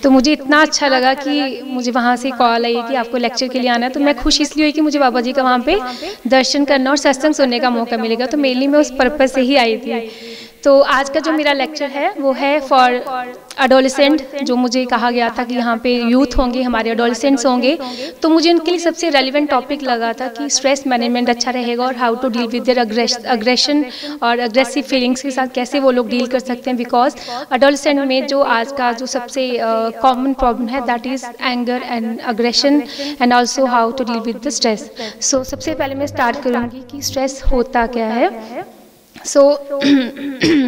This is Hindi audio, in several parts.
तो मुझे इतना अच्छा लगा कि मुझे वहाँ से कॉल आई कि आपको लेक्चर के लिए आना है। तो मैं खुश इसलिए हुई कि मुझे बाबा जी का वहाँ पे दर्शन करना और सत्संग सुनने का मौका मिलेगा। तो मेनली मैं उस पर्पज़ से ही आई थी। तो आज का जो मेरा लेक्चर है वो है फॉर एडोलेसेंट, जो मुझे कहा गया था कि यहाँ पे यूथ होंगे, हमारे एडोलेसेंट्स होंगे, तो मुझे उनके लिए सबसे रेलिवेंट टॉपिक लगा था कि स्ट्रेस मैनेजमेंट अच्छा रहेगा और how to deal with their aggression और अग्रेसिव फीलिंग्स के साथ कैसे वो लोग डील कर सकते हैं। बिकॉज एडोलेसेंट में जो आज का जो सबसे कॉमन प्रॉब्लम है that is anger and aggression and also how to deal with the stress. So सबसे पहले मैं स्टार्ट करूँगी कि स्ट्रेस होता क्या है।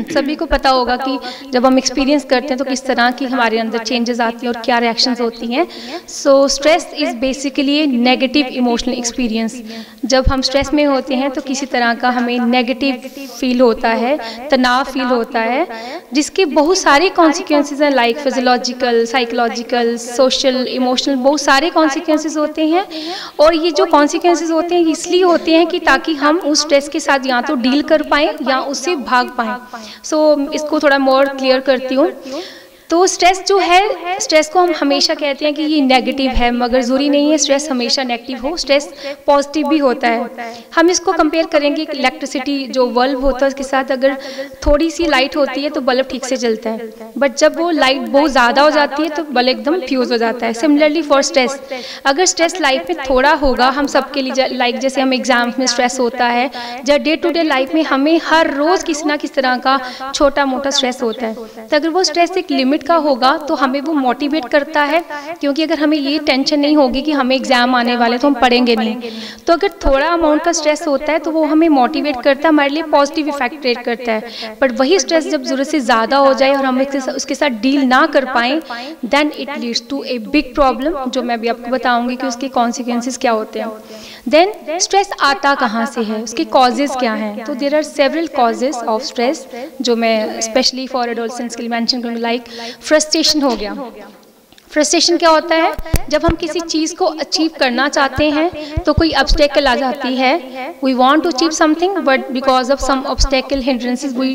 सभी को पता होगा कि जब हम एक्सपीरियंस करते हैं तो किस तरह की हमारे अंदर चेंजेस आती हैं और क्या रिएक्शंस होती हैं। So stress is basically negative emotional experience. जब हम स्ट्रेस में होते हैं तो किसी तरह का हमें नेगेटिव फील होता है, तनाव फील होता है, जिसके बहुत सारे कॉन्सिक्वेंसेस हैं, like physiological, psychological, social, emotional, बहुत सारे कॉन्सिक्वेंसेस होते हैं। और ये जो कॉन्सिक्वेंसेस होते हैं इसलिए होते हैं कि ताकि हम उस स्ट्रेस के साथ या तो डील कर पाएँ या उससे भाग पाएँ। सो इसको थोड़ा मोर क्लियर करती हूँ। तो स्ट्रेस जो है, स्ट्रेस को हम हमेशा कहते हैं कि ये नेगेटिव है, मगर ज़रूरी नहीं है स्ट्रेस हमेशा नेगेटिव हो, स्ट्रेस पॉजिटिव भी होता है। हम इसको कंपेयर करेंगे कि इलेक्ट्रिसिटी जो बल्ब होता है उसके साथ अगर थोड़ी सी लाइट होती है तो बल्ब ठीक से जलता है, बट जब वो लाइट बहुत ज़्यादा हो जाती है तो बल्ब एकदम फ्यूज़ हो जाता है। सिमिलरली फॉर स्ट्रेस, अगर स्ट्रेस लाइफ में थोड़ा होगा, हम सबके लिए लाइक जैसे हम एग्जाम्स में स्ट्रेस होता है, जब डे टू डे लाइफ में हमें हर रोज़ किसी ना किस तरह का छोटा मोटा स्ट्रेस होता है, तो अगर वो स्ट्रेस एक लिमिट का होगा तो हमें वो मोटिवेट करता है। क्योंकि अगर हमें ये टेंशन नहीं होगी कि हमें एग्जाम आने वाले तो हम पढ़ेंगे नहीं, तो अगर थोड़ा अमाउंट का स्ट्रेस होता है तो वो हमें मोटिवेट करता है, हमारे लिए पॉजिटिव इफेक्ट क्रिएट करता है। बट वही स्ट्रेस जब जरूरत से ज़्यादा हो जाए और हम उसके साथ डील ना कर पाएँ, then it leads to a big problem, जो मैं भी आपको बताऊंगी कि उसके कॉन्सिक्वेंसेस क्या होते हैं। देन स्ट्रेस आता कहाँ से है, उसके कॉजेज़ क्या हैं। तो there are several causes of stress, जो मैं स्पेशली फॉर एडोलेसेंट्स के लिए मेंशन करूँगी। लाइक फ्रस्ट्रेशन हो गया। फ्रस्ट्रेशन क्या होता है, जब हम किसी चीज़ को अचीव करना चाहते हैं तो कोई ऑब्स्टेकल आ जाती है। We want to achieve something but because of some obstacle hindrances we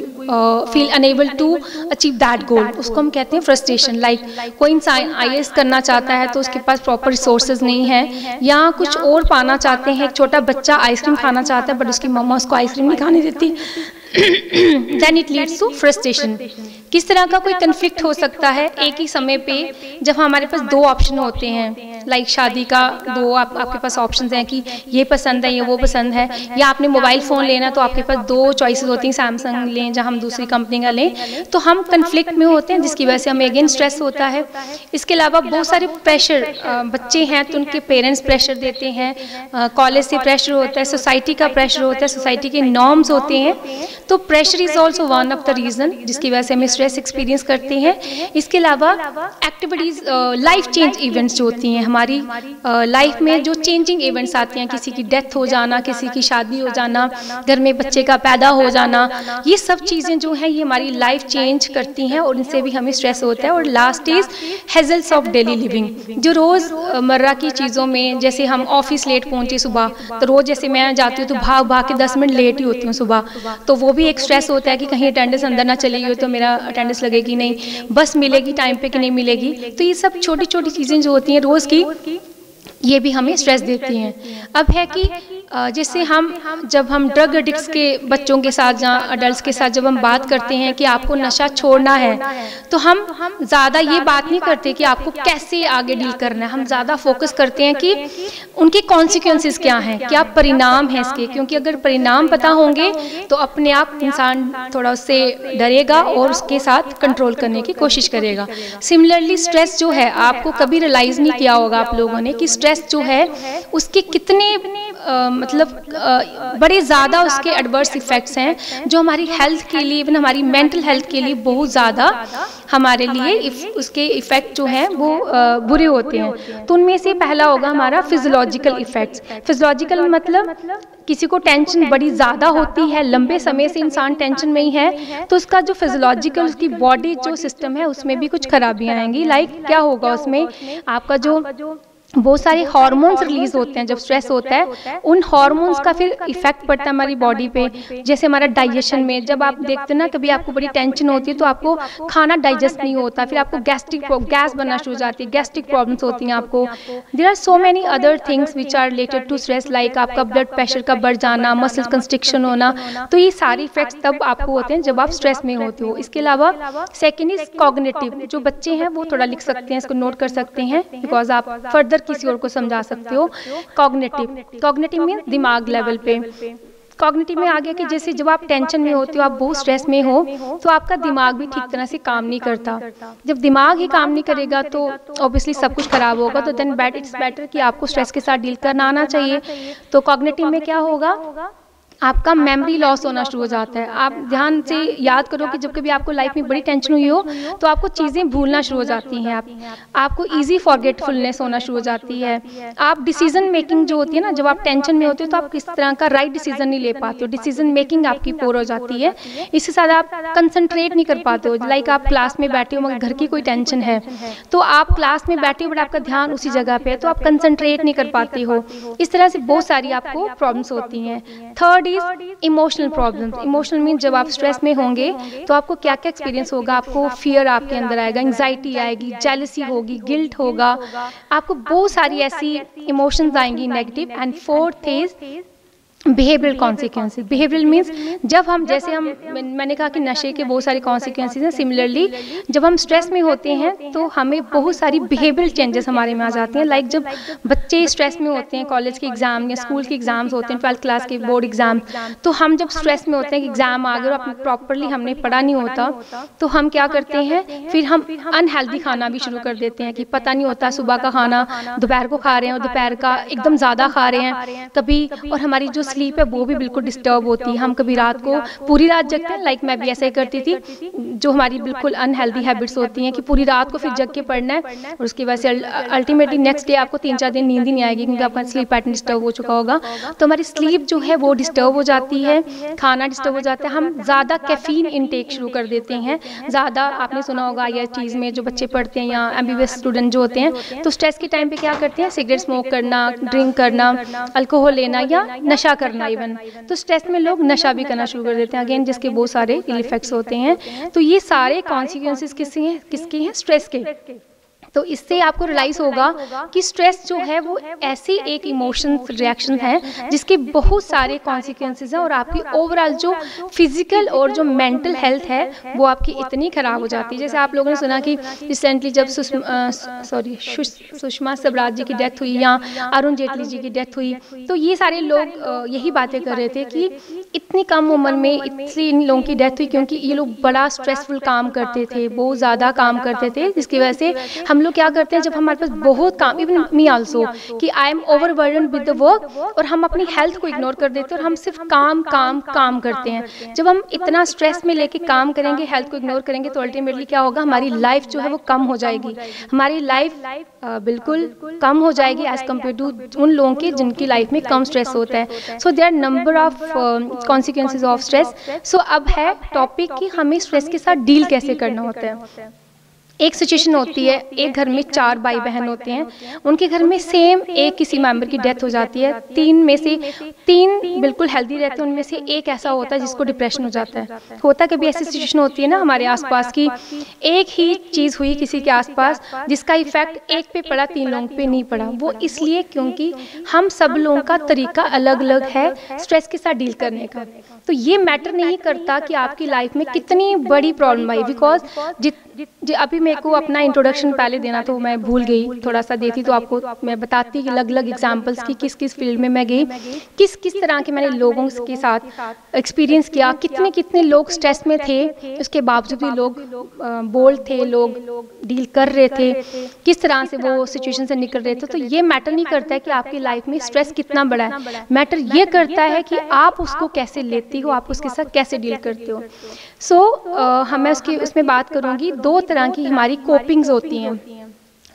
feel unable to achieve that goal, उसको हम कहते हैं फ्रस्ट्रेशन। लाइक कोई इंसान IAS करना चाहता है तो उसके पास प्रॉपर रिसोर्सेज नहीं है, या कुछ और पाना चाहते हैं, एक छोटा बच्चा आइसक्रीम खाना चाहता है बट उसकी मम्मा उसको आइसक्रीम नहीं खाने देती, then it leads to frustration. किस तरह का कोई कन्फ्लिक्ट हो सकता है एक ही समय पे, जब हमारे पास दो ऑप्शन होते हैं, लाइक शादी का दो आपके पास ऑप्शंस हैं कि ये पसंद है या वो पसंद है, या आपने मोबाइल फ़ोन लेना तो आपके पास दो चॉइसेस होती हैं, सैमसंग लें या हम दूसरी कंपनी का लें, तो हम कन्फ्लिक्ट में होते हैं जिसकी वजह से हमें अगेन स्ट्रेस होता है। इसके अलावा बहुत सारे प्रेशर, बच्चे हैं तो उनके पेरेंट्स प्रेशर देते हैं, कॉलेज से प्रेशर होता है, सोसाइटी का प्रेशर होता है, सोसाइटी के नॉर्म्स होते हैं, तो pressure is also one of the reason जिसकी वजह से हमें स्ट्रेस एक्सपीरियंस करते हैं। इसके अलावा एक्टिविटीज़, लाइफ चेंज इवेंट्स जो होती हैं हमारी लाइफ में, जो चेंजिंग इवेंट्स आते हैं, किसी की डेथ हो जाना, किसी की शादी हो जाना, घर में बच्चे का पैदा हो जाना, ये सब चीज़ें जो हैं ये हमारी लाइफ चेंज करती हैं और इनसे भी हमें स्ट्रेस होता है। और last is hassles of daily living, जो रोज़मर्रा की चीज़ों में, जैसे हम ऑफिस लेट पहुँचे सुबह, तो रोज़ जैसे मैं जाती हूँ तो भाग भाग के 10 मिनट लेट ही होती हूँ सुबह, तो वो भी एक स्ट्रेस होता है कि कहीं अटेंडेंस अंदर ना चली गई तो मेरा अटेंडेंस लगेगी नहीं, बस मिलेगी टाइम पे कि नहीं मिलेगी। तो ये सब छोटी छोटी चीज़ें जो होती हैं रोज़ की, ये भी हमें स्ट्रेस देती हैं। अब है कि जैसे जब हम ड्रग एडिक्ट्स के बच्चों के साथ या अडल्ट के साथ जब हम बात करते हैं कि आपको नशा छोड़ना है, तो हम ज़्यादा ये बात नहीं करते कि आपको कैसे आगे डील करना है, हम ज़्यादा फोकस करते हैं कि उनके कॉन्सिक्वेंसेस क्या हैं, क्या परिणाम हैं इसके। क्योंकि अगर परिणाम पता होंगे तो अपने आप इंसान थोड़ा उससे डरेगा और उसके साथ कंट्रोल करने की कोशिश करेगा। सिमिलरली स्ट्रेस जो है, आपको कभी रियलाइज़ नहीं किया होगा आप लोगों ने कि स्ट्रेस जो है उसके कितने बड़े ज़्यादा उसके एडवर्स इफ़ेक्ट्स हैं, जो हमारी हेल्थ के लिए, इवन हमारी मेंटल हेल्थ के लिए बहुत ज़्यादा हमारे लिए उसके इफ़ेक्ट जो हैं वो बुरे होते हैं। तो उनमें से पहला होगा हमारा फिजियोलॉजिकल इफ़ेक्ट्स। फिजियोलॉजिकल मतलब किसी को टेंशन बड़ी ज़्यादा होती है, लंबे समय से इंसान टेंशन में ही है, तो उसका जो फिजियोलॉजिकल, उसकी बॉडी जो सिस्टम है उसमें भी कुछ खराबियाँ आएंगी। लाइक क्या होगा उसमें, आपका जो बहुत सारे हार्मोन्स रिलीज होते हैं जब स्ट्रेस होता है, उन हार्मोन्स का फिर इफेक्ट पड़ता है हमारी बॉडी पे। जैसे हमारा डाइजेशन में, जब आप देखते हैं ना कभी आपको बड़ी टेंशन होती है तो आपको खाना डाइजेस्ट नहीं होता, फिर आपको गैस बनना शुरू हो जाती है, गैस्ट्रिक प्रॉब्लम्स होती हैं आपको। There are so many other things which are related to stress, like आपका ब्लड प्रेशर का बढ़ जाना, मसल कंस्ट्रिक्शन होना। तो ये सारे इफेक्ट्स तब आपको होते हैं जब आप स्ट्रेस में होते हो। इसके अलावा सेकेंड इज कॉग्निटिव। जो बच्चे हैं वो थोड़ा लिख सकते हैं, इसको नोट कर सकते हैं, बिकॉज आप फर्दर किसी और को समझा सकते हो। कॉग्निटिव मीन दिमाग लेवल पे। कॉग्निटिव में आ गया कि जैसे जब आप टेंशन में होते हो, आप बहुत स्ट्रेस में हो, तो आपका दिमाग भी ठीक तरह से काम नहीं करता। जब दिमाग ही काम नहीं करेगा तो ऑब्वियसली सब कुछ खराब होगा। तो देन इट्स बेटर कि आपको स्ट्रेस के साथ डील करना आना चाहिए। तो कॉग्निटिव में क्या होगा, आपका मेमोरी लॉस होना शुरू हो जाता है। आप ध्यान से याद करो कि जब कभी आपको लाइफ में बड़ी टेंशन हुई हो तो आपको चीज़ें भूलना शुरू हो जाती हैं, आपको इजी फॉरगेटफुलनेस होना शुरू हो जाती है। आप डिसीजन मेकिंग जो होती है ना, जब आप टेंशन में होते हो तो आप किस तरह का राइट डिसीजन नहीं ले पाते हो, डिसीजन मेकिंग आपकी पोर हो जाती है। इससे साथ आप कंसंट्रेट नहीं कर पाते हो। लाइक आप क्लास में बैठे हो मगर घर की कोई टेंशन है, तो आप क्लास में बैठे हो बट आपका ध्यान उसी जगह पे है, तो आप कंसंट्रेट नहीं कर पाते हो। इस तरह से बहुत सारी आपको प्रॉब्लम्स होती हैं। Third emotional problems. Emotional mean जब आप स्ट्रेस में होंगे तो आपको क्या क्या एक्सपीरियंस होगा, आपको फियर आपके अंदर आएगा, एंजाइटी आएगी, जेलसी होगी, गिल्ट होगा, आपको बहुत सारी ऐसी इमोशंस आएंगी negative. And fourth is behavioural consequences. Behavioural means जब हम, जैसे हम, मैंने कहा कि नशे के बहुत सारे कॉन्सिक्वेंसेज हैं, सिमिलरली जब हम स्ट्रेस में होते हैं तो हमें बहुत सारी बिहेवियरल चेंजेस हमारे में आ जाते हैं। लाइक जब बच्चे स्ट्रेस में होते हैं, कॉलेज के एग्जाम या स्कूल के एग्जाम्स होते हैं, 12th क्लास के बोर्ड एग्जाम, तो हम जब स्ट्रेस में होते हैं कि एग्जाम आ गए और प्रॉपरली हमने पढ़ा नहीं होता, तो हम क्या करते हैं, फिर हम अनहेल्दी खाना भी शुरू कर देते हैं कि पता नहीं होता सुबह का खाना दोपहर को खा रहे हैं और दोपहर का एकदम ज़्यादा खा रहे हैं कभी, और हमारी जो स्लीप है वो भी बिल्कुल डिस्टर्ब होती है। हम कभी रात को पूरी रात जगते हैं, लाइक मैं भी ऐसा ही करती थी, जो हमारी बिल्कुल अनहेल्दी हैबिट्स होती हैं कि पूरी रात को फिर जग के पढ़ना है, और उसकी वजह से अल्टीमेटली नेक्स्ट डे आपको 3-4 दिन नींद ही नहीं आएगी क्योंकि आपका स्लीप पैटर्न डिस्टर्ब हो चुका होगा। तो हमारी स्लीप जो है वो डिस्टर्ब हो जाती है, खाना डिस्टर्ब हो जाता है, हम ज़्यादा कैफीन इनटेक शुरू कर देते हैं। ज़्यादा आपने सुना होगा या चीज़ में जो बच्चे पढ़ते हैं या MBBS स्टूडेंट जो होते हैं, तो स्ट्रेस के टाइम पे क्या करते हैं, सिगरेट स्मोक करना, ड्रिंक करना, अल्कोहल लेना या नशा करना इवन। तो स्ट्रेस में लोग नशा भी करना शुरू कर देते हैं, अगेन जिसके बहुत सारे इल इफेक्ट्स होते हैं। तो ये सारे कॉन्सिक्वेंसेस किसके हैं, स्ट्रेस के। तो इससे आपको रियलाइज होगा कि स्ट्रेस जो है वो ऐसी एक इमोशन रिएक्शन है जिसके बहुत सारे कॉन्सिक्वेंसेस हैं, और आपकी ओवरऑल जो फिजिकल और जो मेंटल हेल्थ है वो आपकी इतनी ख़राब हो जाती है। जैसे आप लोगों ने सुना कि रिसेंटली जब सुषमा स्वराज जी की डेथ हुई या अरुण जेटली जी की डेथ हुई, तो ये सारे लोग यही बातें कर रहे थे कि इतनी कम उम्र में इतनी इन लोगों की डेथ हुई क्योंकि ये लोग बड़ा स्ट्रेसफुल काम करते थे, बहुत ज़्यादा काम करते थे, जिसकी वजह से हम लोग क्या करते हैं, जब हमारे पास बहुत काम, इवन मी आल्सो, कि I M overburden with the work, और हम अपनी हेल्थ को इग्नोर कर देते हैं और हम सिर्फ काम काम काम करते हैं। जब हम इतना स्ट्रेस में लेके काम करेंगे, हेल्थ को इग्नोर करेंगे, तो अल्टीमेटली क्या होगा, हमारी लाइफ जो है वो कम हो जाएगी, हमारी लाइफ बिल्कुल कम हो जाएगी एज कम्पेयर टू उन लोगों की जिनकी लाइफ में कम स्ट्रेस होता है। So there are number of consequences of stress. So अब है टॉपिक कि हमें स्ट्रेस के साथ डील कैसे करना होता है। एक सिचुएशन होती है, एक घर में 4 भाई बहन होते हैं, उनके घर में सेम एक किसी मेंबर की डेथ हो जाती है, 3 में से 3 बिल्कुल हेल्दी रहते हैं, उनमें से एक ऐसा होता है जिसको डिप्रेशन हो जाता है। होता कभी ऐसी सिचुएशन होती है ना हमारे आसपास की, एक ही चीज़ हुई किसी के आसपास जिसका इफेक्ट एक पे पड़ा, 3 लोगों पे नहीं पड़ा। वो इसलिए क्योंकि हम सब लोगों का तरीका अलग अलग है स्ट्रेस के साथ डील करने का। तो ये मैटर नहीं करता कि आपकी लाइफ में कितनी बड़ी प्रॉब्लम आई, बिकॉज अभी मेरे को अपना इंट्रोडक्शन पहले देना तो मैं भूल गई, थोड़ा सा देती तो आपको मैं बताती कि अलग अलग एग्जांपल्स की किस किस फील्ड में मैं गई, किस किस तरह के मैंने लोगों के साथ एक्सपीरियंस किया, कितने कितने लोग स्ट्रेस में थे, उसके बावजूद भी लोग बोल्ड थे, लोग डील कर रहे थे, किस तरह से वो सिचुएशन से निकल रहे थे। तो ये मैटर नहीं करता है कि आपकी लाइफ में स्ट्रेस कितना बड़ा है, मैटर ये करता है कि आप उसको कैसे लेती हो, आप उसके साथ कैसे डील करते हो। सो मैं उसमें बात करूँगी, 2 तरह की हमारी कोपिंग्स होती हैं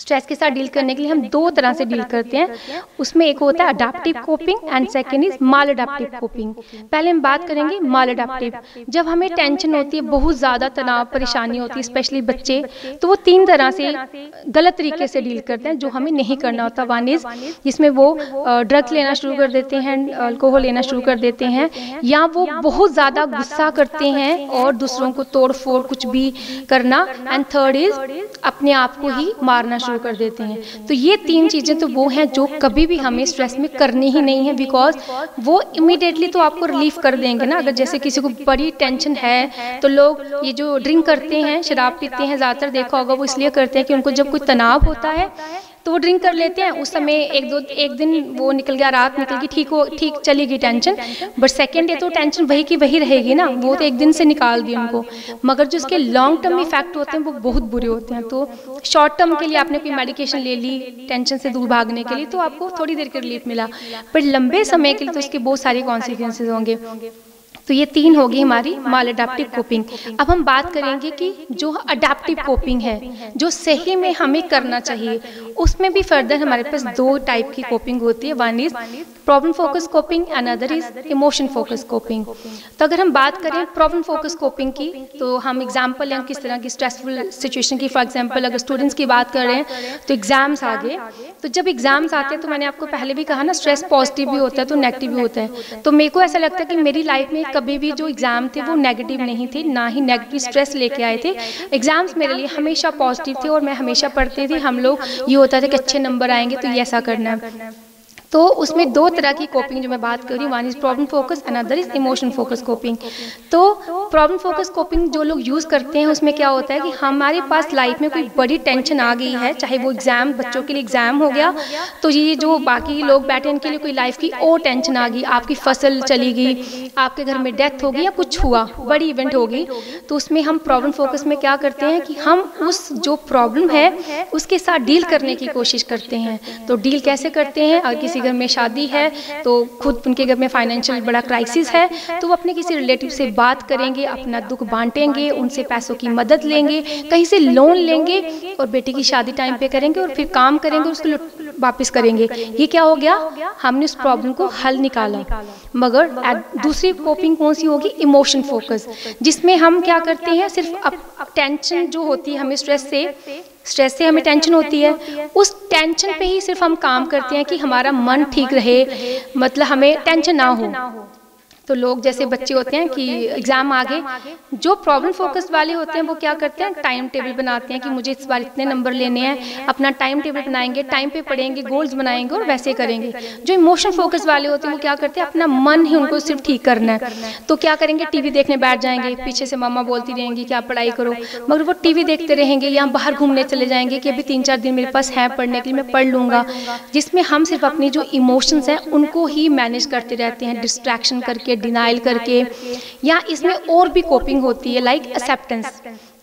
स्ट्रेस के साथ डील करने के लिए हम दो तरह से डील करते हैं। उसमें एक होता है adaptive coping and second is mall adaptive coping. पहले हम बात करेंगे माल अडैप्टिव। जब हमें टेंशन होती है, बहुत ज़्यादा तनाव परेशानी होती है, स्पेशली बच्चे, तो वो तीन तरह से गलत तरीके से डील करते हैं जो हमें नहीं करना होता। वन इज जिसमें वो ड्रग्स लेना शुरू कर देते हैं, अल्कोहल लेना शुरू कर देते हैं, या वो बहुत ज़्यादा गुस्सा करते हैं और दूसरों को तोड़ फोड़ कुछ भी करना, एंड थर्ड इज अपने आप को ही मारना शुरू कर देते हैं। तो ये तीन चीज़ें तो वो हैं जो कभी भी हमें स्ट्रेस में करनी ही नहीं है, बिकॉज वो इमीडिएटली तो आपको रिलीफ कर देंगे ना। अगर जैसे किसी को बड़ी टेंशन है तो लोग ये जो ड्रिंक करते हैं, शराब पीते हैं, ज़्यादातर देखा होगा वो इसलिए करते हैं कि उनको जब कोई तनाव होता है तो वो ड्रिंक कर लेते हैं। उस समय एक दिन वो निकल गया, रात निकल गई, ठीक चली गई टेंशन, बट सेकेंड डे तो टेंशन वही की वही रहेगी ना, वो तो एक दिन से निकाल दी उनको। मगर जो उसके लॉन्ग टर्म इफेक्ट होते हैं वो बहुत बुरे होते हैं। तो शॉर्ट टर्म के लिए आपने कोई मेडिकेशन ले ली टेंशन से दूर भागने के लिए, तो आपको थोड़ी देर के रिलीफ मिला, पर लंबे समय के लिए तो उसके बहुत सारे कॉन्सिक्वेंसेज होंगे। तो ये तीन होगी हमारी माल अडैप्टिव कोपिंग। अब हम बात करेंगे कि जो अडैप्टिव कोपिंग है, जो सही में हमें करना चाहिए, उसमें भी फर्दर हमारे पास दो टाइप की कोपिंग होती है। One is problem focus coping, another is emotion focus coping. तो अगर हम बात करें प्रॉब्लम फोकस कोपिंग की, तो हम एग्जाम्पल लें किस तरह की स्ट्रेसफुल सिचुएशन की। फॉर एग्जाम्पल अगर स्टूडेंट्स की बात कर रहे हैं तो एग्जाम्स आ गए, तो जब एग्जाम्स आते हैं तो मैंने आपको पहले भी कहा ना, स्ट्रेस पॉजिटिव भी होता है तो नेगेटिव भी होता है। तो मेरे को ऐसा लगता है कि मेरी लाइफ में कभी भी जो एग्जाम थे वो नेगेटिव नहीं थे, ना ही नेगेटिव स्ट्रेस लेके आए थे। एग्जाम्स मेरे लिए हमेशा पॉजिटिव थे और मैं हमेशा पढ़ती थी। हम लोग ये होता था कि अच्छे नंबर आएंगे तो ये ऐसा करना है। तो उसमें दो तरह की कोपिंग जो मैं बात कर रही हूँ, one is problem focus, another is emotion focus coping. तो प्रॉब्लम फोकस कोपिंग जो लोग यूज़ करते हैं उसमें क्या होता है कि हमारे पास लाइफ में कोई बड़ी टेंशन आ गई है, चाहे वो एग्जाम, बच्चों के लिए एग्जाम हो गया, तो ये जो बाकी लोग बैठे हैं इनके लिए कोई लाइफ की और टेंशन आ गई, आपकी फसल चली गई, आपके घर में डेथ हो गई या कुछ हुआ, बड़ी इवेंट हो गई, तो उसमें हम प्रॉब्लम फोकस में क्या करते हैं कि हम उस जो प्रॉब्लम है उसके साथ डील करने की कोशिश करते हैं। तो डील कैसे करते हैं? अगर किसी घर में शादी है तो खुद उनके घर में फाइनेंशियल बड़ा क्राइसिस है, तो वो अपने किसी रिलेटिव से बात करेंगे, अपना दुख बांटेंगे, उनसे पैसों की मदद लेंगे, कहीं से लोन लेंगे और बेटी की शादी टाइम पे करेंगे और फिर काम करेंगे, उसको वापस करेंगे। ये क्या हो गया? हमने उस प्रॉब्लम को हल निकाला। मगर दूसरी कोपिंग कौन सी होगी? इमोशन फोकस, जिसमें हम क्या करते हैं, सिर्फ टेंशन जो होती है हमें स्ट्रेस से हमें टेंशन होती है, उस टेंशन पे ही सिर्फ हम काम करते हैं कि हमारा मन ठीक रहे, मतलब हमें टेंशन ना हो। तो लोग जैसे बच्चे होते हैं कि एग्ज़ाम आ गए, जो प्रॉब्लम फोकस वाले होते हैं वो क्या करते हैं, टाइम टेबल बनाते हैं कि मुझे इस बार इतने नंबर लेने हैं, अपना टाइम टेबल बनाएंगे, टाइम पे पढ़ेंगे, गोल्स बनाएंगे और वैसे करेंगे। जो इमोशन फोकस वाले होते हैं वो क्या करते हैं, अपना मन ही उनको सिर्फ ठीक करना है, तो क्या करेंगे, टीवी देखने बैठ जाएंगे, पीछे से मम्मा बोलती रहेंगी कि आप पढ़ाई करो, मगर वो टीवी देखते रहेंगे या बाहर घूमने चले जाएंगे कि अभी 3-4 दिन मेरे पास है पढ़ने के लिए, मैं पढ़ लूँगा। जिसमें हम सिर्फ अपनी जो इमोशंस हैं उनको ही मैनेज करते रहते हैं, डिस्ट्रैक्शन करके, डिनाइल करके। या इसमें और भी कोपिंग होती है, लाइक एक्सेप्टेंस,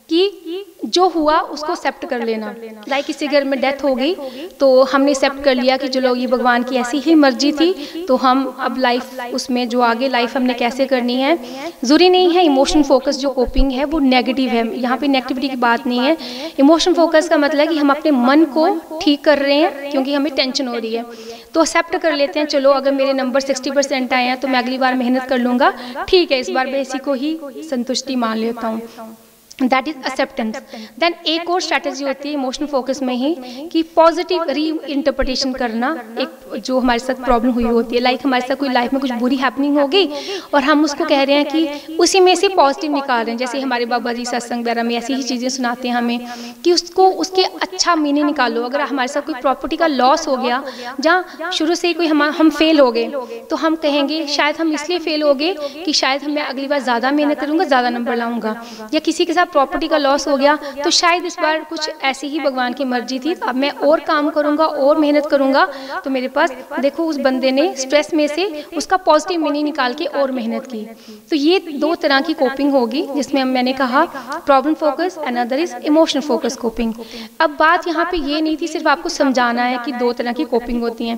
कि जो हुआ उसको एक्सेप्ट कर लेना। लाइक किसी घर में डेथ हो गई तो हमने एक्सेप्ट कर लिया कि चलो ये भगवान की ऐसी ही मर्जी थी, तो हम अब लाइफ उसमें जो आगे लाइफ हमने कैसे करनी है, ज़रूरी नहीं है। इमोशन फोकस जो कोपिंग है वो नेगेटिव है, यहाँ पे नेगेटिविटी की बात नहीं है। इमोशन फोकस का मतलब है कि हम अपने मन को ठीक कर रहे हैं क्योंकि हमें टेंशन हो रही है, तो एक्सेप्ट कर लेते हैं, चलो अगर मेरे नंबर 60% आए हैं तो मैं अगली बार मेहनत कर लूँगा, ठीक है, इस बार मैं इसी को ही संतुष्टि मान लेता हूँ। That is acceptance. देन एक और स्ट्रैटेजी होती है इमोशनल फोकस में ही कि पॉजिटिव री इंटरप्रिटेशन करना। एक जो हमारे साथ प्रॉब्लम हुई होती है, लाइक हमारे साथ कोई लाइफ में कुछ बुरी हैपनिंग हो गई और हम उसको कह रहे हैं कि उसी में से पॉजिटिव निकाल रहे हैं। जैसे हमारे बाबा जी सत्संग वगैरह में ऐसी ही चीज़ें सुनाते हैं हमें कि उसको उसके अच्छा मीनिंग निकालो। अगर हमारे साथ कोई प्रॉपर्टी का लॉस हो गया, जहाँ शुरू से ही कोई हम फेल हो गए, तो हम कहेंगे शायद हम इसलिए फेल हो गए कि शायद मैं अगली बार ज़्यादा मेहनत करूँगा, ज़्यादा नंबर लाऊंगा। या किसी के साथ प्रॉपर्टी का लॉस हो गया तो शायद इस बार कुछ ऐसी ही भगवान की मर्जी थी, अब मैं और काम करूंगा और मेहनत करूंगा, तो मेरे पास देखो उस बंदे ने स्ट्रेस में से उसका पॉजिटिव मीनिंग निकाल के और मेहनत की। तो ये दो तरह की कोपिंग होगी, जिसमें मैंने कहा problem focus, another is emotional focus coping. अब बात यहाँ पे ये नहीं थी सिर्फ आपको समझाना है कि दो तरह की कोपिंग होती हैं।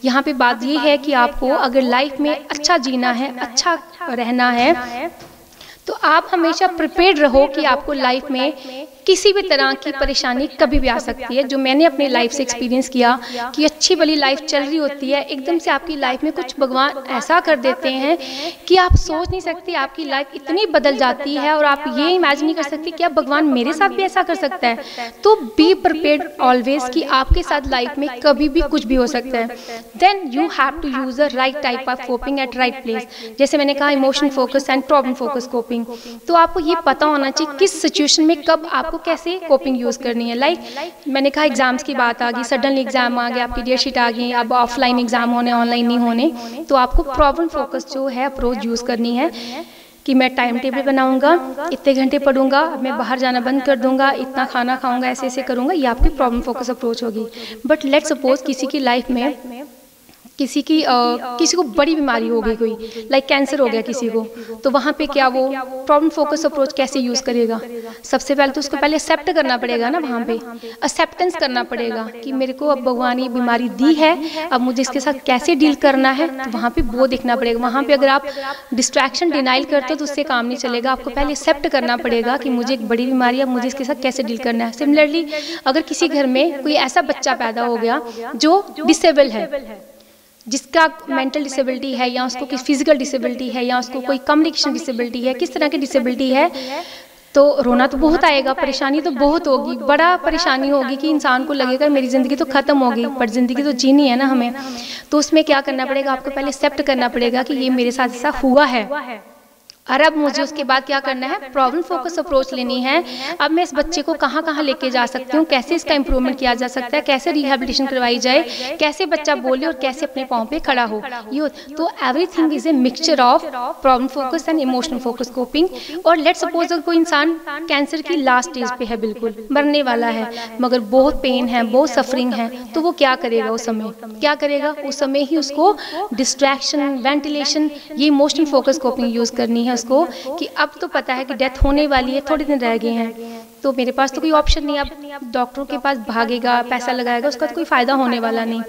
यहाँ पे बात ये है कि आपको अगर लाइफ में अच्छा जीना है, अच्छा रहना है, तो आप हमेशा प्रिपेयर्ड रहो कि आपको लाइफ में किसी भी तरह की परेशानी कभी भी आ सकती है, जो मैंने अपनी लाइफ से एक्सपीरियंस किया कि अच्छी भली लाइफ चल रही होती है, एकदम से आपकी लाइफ में कुछ भगवान ऐसा कर देते हैं कि आप सोच नहीं सकते, आपकी लाइफ इतनी बदल जाती है और आप ये इमेजिन नहीं कर सकते कि आप भगवान मेरे साथ भी ऐसा कर सकता है। तो बी प्रिपेयर्ड ऑलवेज कि आपके साथ लाइफ में कभी भी कुछ भी हो सकता है। Then you have to use a right type of coping at right place. जैसे मैंने कहा emotion focus and problem focus coping, तो आपको ये पता होना चाहिए किस सिचुएशन में कब आपको कैसे कोपिंग यूज करनी है। लाइक मैंने कहा एग्जाम्स की बात आ गई, सडनली एग्जाम आ गया, आपकी डेट शीट आ गई, अब ऑफलाइन एग्जाम होने ऑनलाइन नहीं होने, तो आपको प्रॉब्लम फोकस जो है अप्रोच यूज करनी है कि मैं टाइम टेबल बनाऊंगा, इतने घंटे पढ़ूंगा, मैं बाहर जाना बंद कर दूंगा, इतना खाना खाऊंगा, ऐसे ऐसे करूंगा, ये आपकी प्रॉब्लम फोकस अप्रोच होगी। बट लेट्स सपोज किसी की लाइफ में किसी को बड़ी बीमारी हो गई, कोई लाइक कैंसर हो गया किसी को, तो वहाँ पे क्या वो प्रॉब्लम फोकस अप्रोच कैसे यूज करेगा? सबसे पहले तो उसको पहले एक्सेप्ट करना पड़ेगा ना, वहाँ पे एक्सेप्टेंस करना पड़ेगा कि मेरे को अब भगवान ये बीमारी दी है, अब मुझे इसके साथ कैसे डील करना है, तो वहाँ पे वो देखना पड़ेगा। वहाँ पे अगर आप डिस्ट्रैक्शन डिनाइल करते हो तो उससे काम नहीं चलेगा, आपको पहले एक्सेप्ट करना पड़ेगा कि मुझे एक बड़ी बीमारी है, मुझे इसके साथ कैसे डील करना है। सिमिलरली अगर किसी घर में कोई ऐसा बच्चा पैदा हो गया जो डिसेबल है, जिसका मेंटल डिसेबिलिटी है या उसको किसी फिजिकल डिसेबिलिटी है या उसको कोई कम्युनिकेशन डिसेबिलिटी है, किस तरह की डिसेबिलिटी है, तो रोना तो बहुत आएगा, परेशानी तो बहुत होगी, बड़ा परेशानी होगी कि इंसान को लगेगा मेरी ज़िंदगी तो ख़त्म होगी, पर ज़िंदगी तो जीनी है ना हमें। तो उसमें क्या करना पड़ेगा, आपको पहले एक्सेप्ट करना पड़ेगा कि ये मेरे साथ ऐसा हुआ है, और अब मुझे उसके बाद क्या करना है, प्रॉब्लम फोकस अप्रोच लेनी है। अब मैं इस बच्चे को कहाँ कहाँ लेके जा सकती हूँ, कैसे इसका इंप्रूवमेंट किया जा सकता है, कैसे रिहेबिलिटेशन करवाई जाए, कैसे बच्चा बोले और कैसे अपने पाँव पे खड़ा हो। ये तो everything is a mixture of problem focus and emotional focus coping. और लेट सपोज कोई इंसान कैंसर की लास्ट स्टेज पे है, बिल्कुल मरने वाला है, मगर बहुत पेन है, बहुत सफरिंग है, तो वो क्या करेगा उस समय, क्या करेगा उस समय ही उसको डिस्ट्रैक्शन, वेंटिलेशन, ये इमोशनल फोकस कोपिंग यूज करनी है उसको कि अब तो पता है कि डेथ होने वाली है, थोड़े दिन रह गए हैं, तो मेरे पास तो कोई ऑप्शन नहीं, अब डॉक्टरों के पास भागेगा, पैसा लगाएगा, उसका तो कोई फायदा होने वाला नहीं।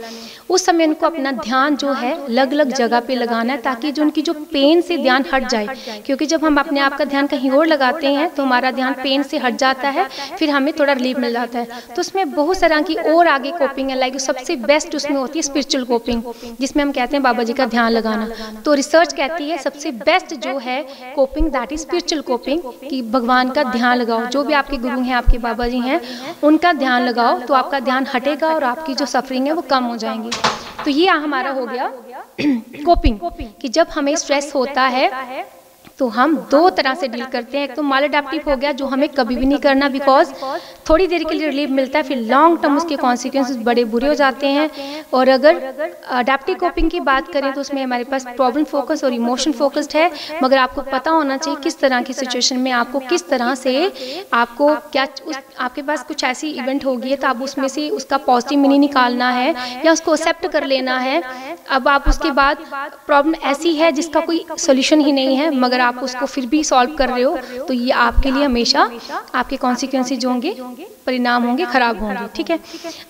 उस समय उनको अपना ध्यान जो है अलग अलग जगह पे लगाना है, ताकि जो उनकी जो पेन से ध्यान हट जाए, क्योंकि जब हम अपने आप का ध्यान कहीं और लगाते हैं तो हमारा ध्यान पेन से हट जाता है, फिर हमें थोड़ा रिलीफ मिल जाता है। तो उसमें बहुत तरह की और आगे कोपिंग है, लाइक सबसे बेस्ट उसमें होती है स्पिरिचुअल कोपिंग, जिसमें हम कहते हैं बाबा जी का ध्यान लगाना। तो रिसर्च कहती है सबसे बेस्ट जो है coping that is spiritual coping, कि भगवान का ध्यान लगाओ, जो भी आपके गुरु हैं, आपके बाबा जी हैं, उनका ध्यान लगाओ, तो आपका ध्यान हटेगा और आपकी जो सफरिंग है वो कम हो जाएंगी। तो ये हमारा हो गया कोपिंग, कि जब हमें स्ट्रेस होता है तो हम दो तरह से डील करते हैं। एक तो मालएडेप्टिव हो गया, जो हमें कभी भी नहीं करना, बिकॉज थोड़ी देर के लिए रिलीफ मिलता है, फिर लॉन्ग टर्म उसके कॉन्सिक्वेंसेस बड़े बुरे हो जाते हैं। और अगर अडेप्टिव कोपिंग की बात करें तो उसमें हमारे पास प्रॉब्लम फोकस और इमोशन फोकस्ड है, मगर आपको पता होना चाहिए किस तरह की सिचुएशन में आपको किस तरह से आपको क्या आपके पास कुछ ऐसी इवेंट होगी है, तो आप उसमें से उसका पॉजिटिव मीनिंग निकालना है या उसको एक्सेप्ट कर लेना है। अब आप उसके बाद प्रॉब्लम ऐसी है जिसका कोई सोल्यूशन ही नहीं है, मगर आप उसको फिर भी सॉल्व कर रहे हो, तो ये आपके लिए हमेशा आपके कॉन्सिक्वेंसेस जो होंगे, परिणाम होंगे, खराब होंगे। ठीक है,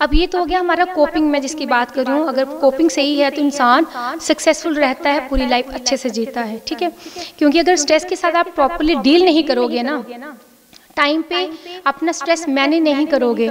अब ये तो हो गया हमारा कोपिंग में जिसकी बात कर रही हूँ। अगर कोपिंग सही है तो इंसान सक्सेसफुल रहता है, पूरी लाइफ अच्छे से जीता है। ठीक है, क्योंकि अगर स्ट्रेस के साथ आप प्रॉपर्ली डील नहीं करोगे ना, टाइम पे अपना स्ट्रेस मैनेज नहीं करोगे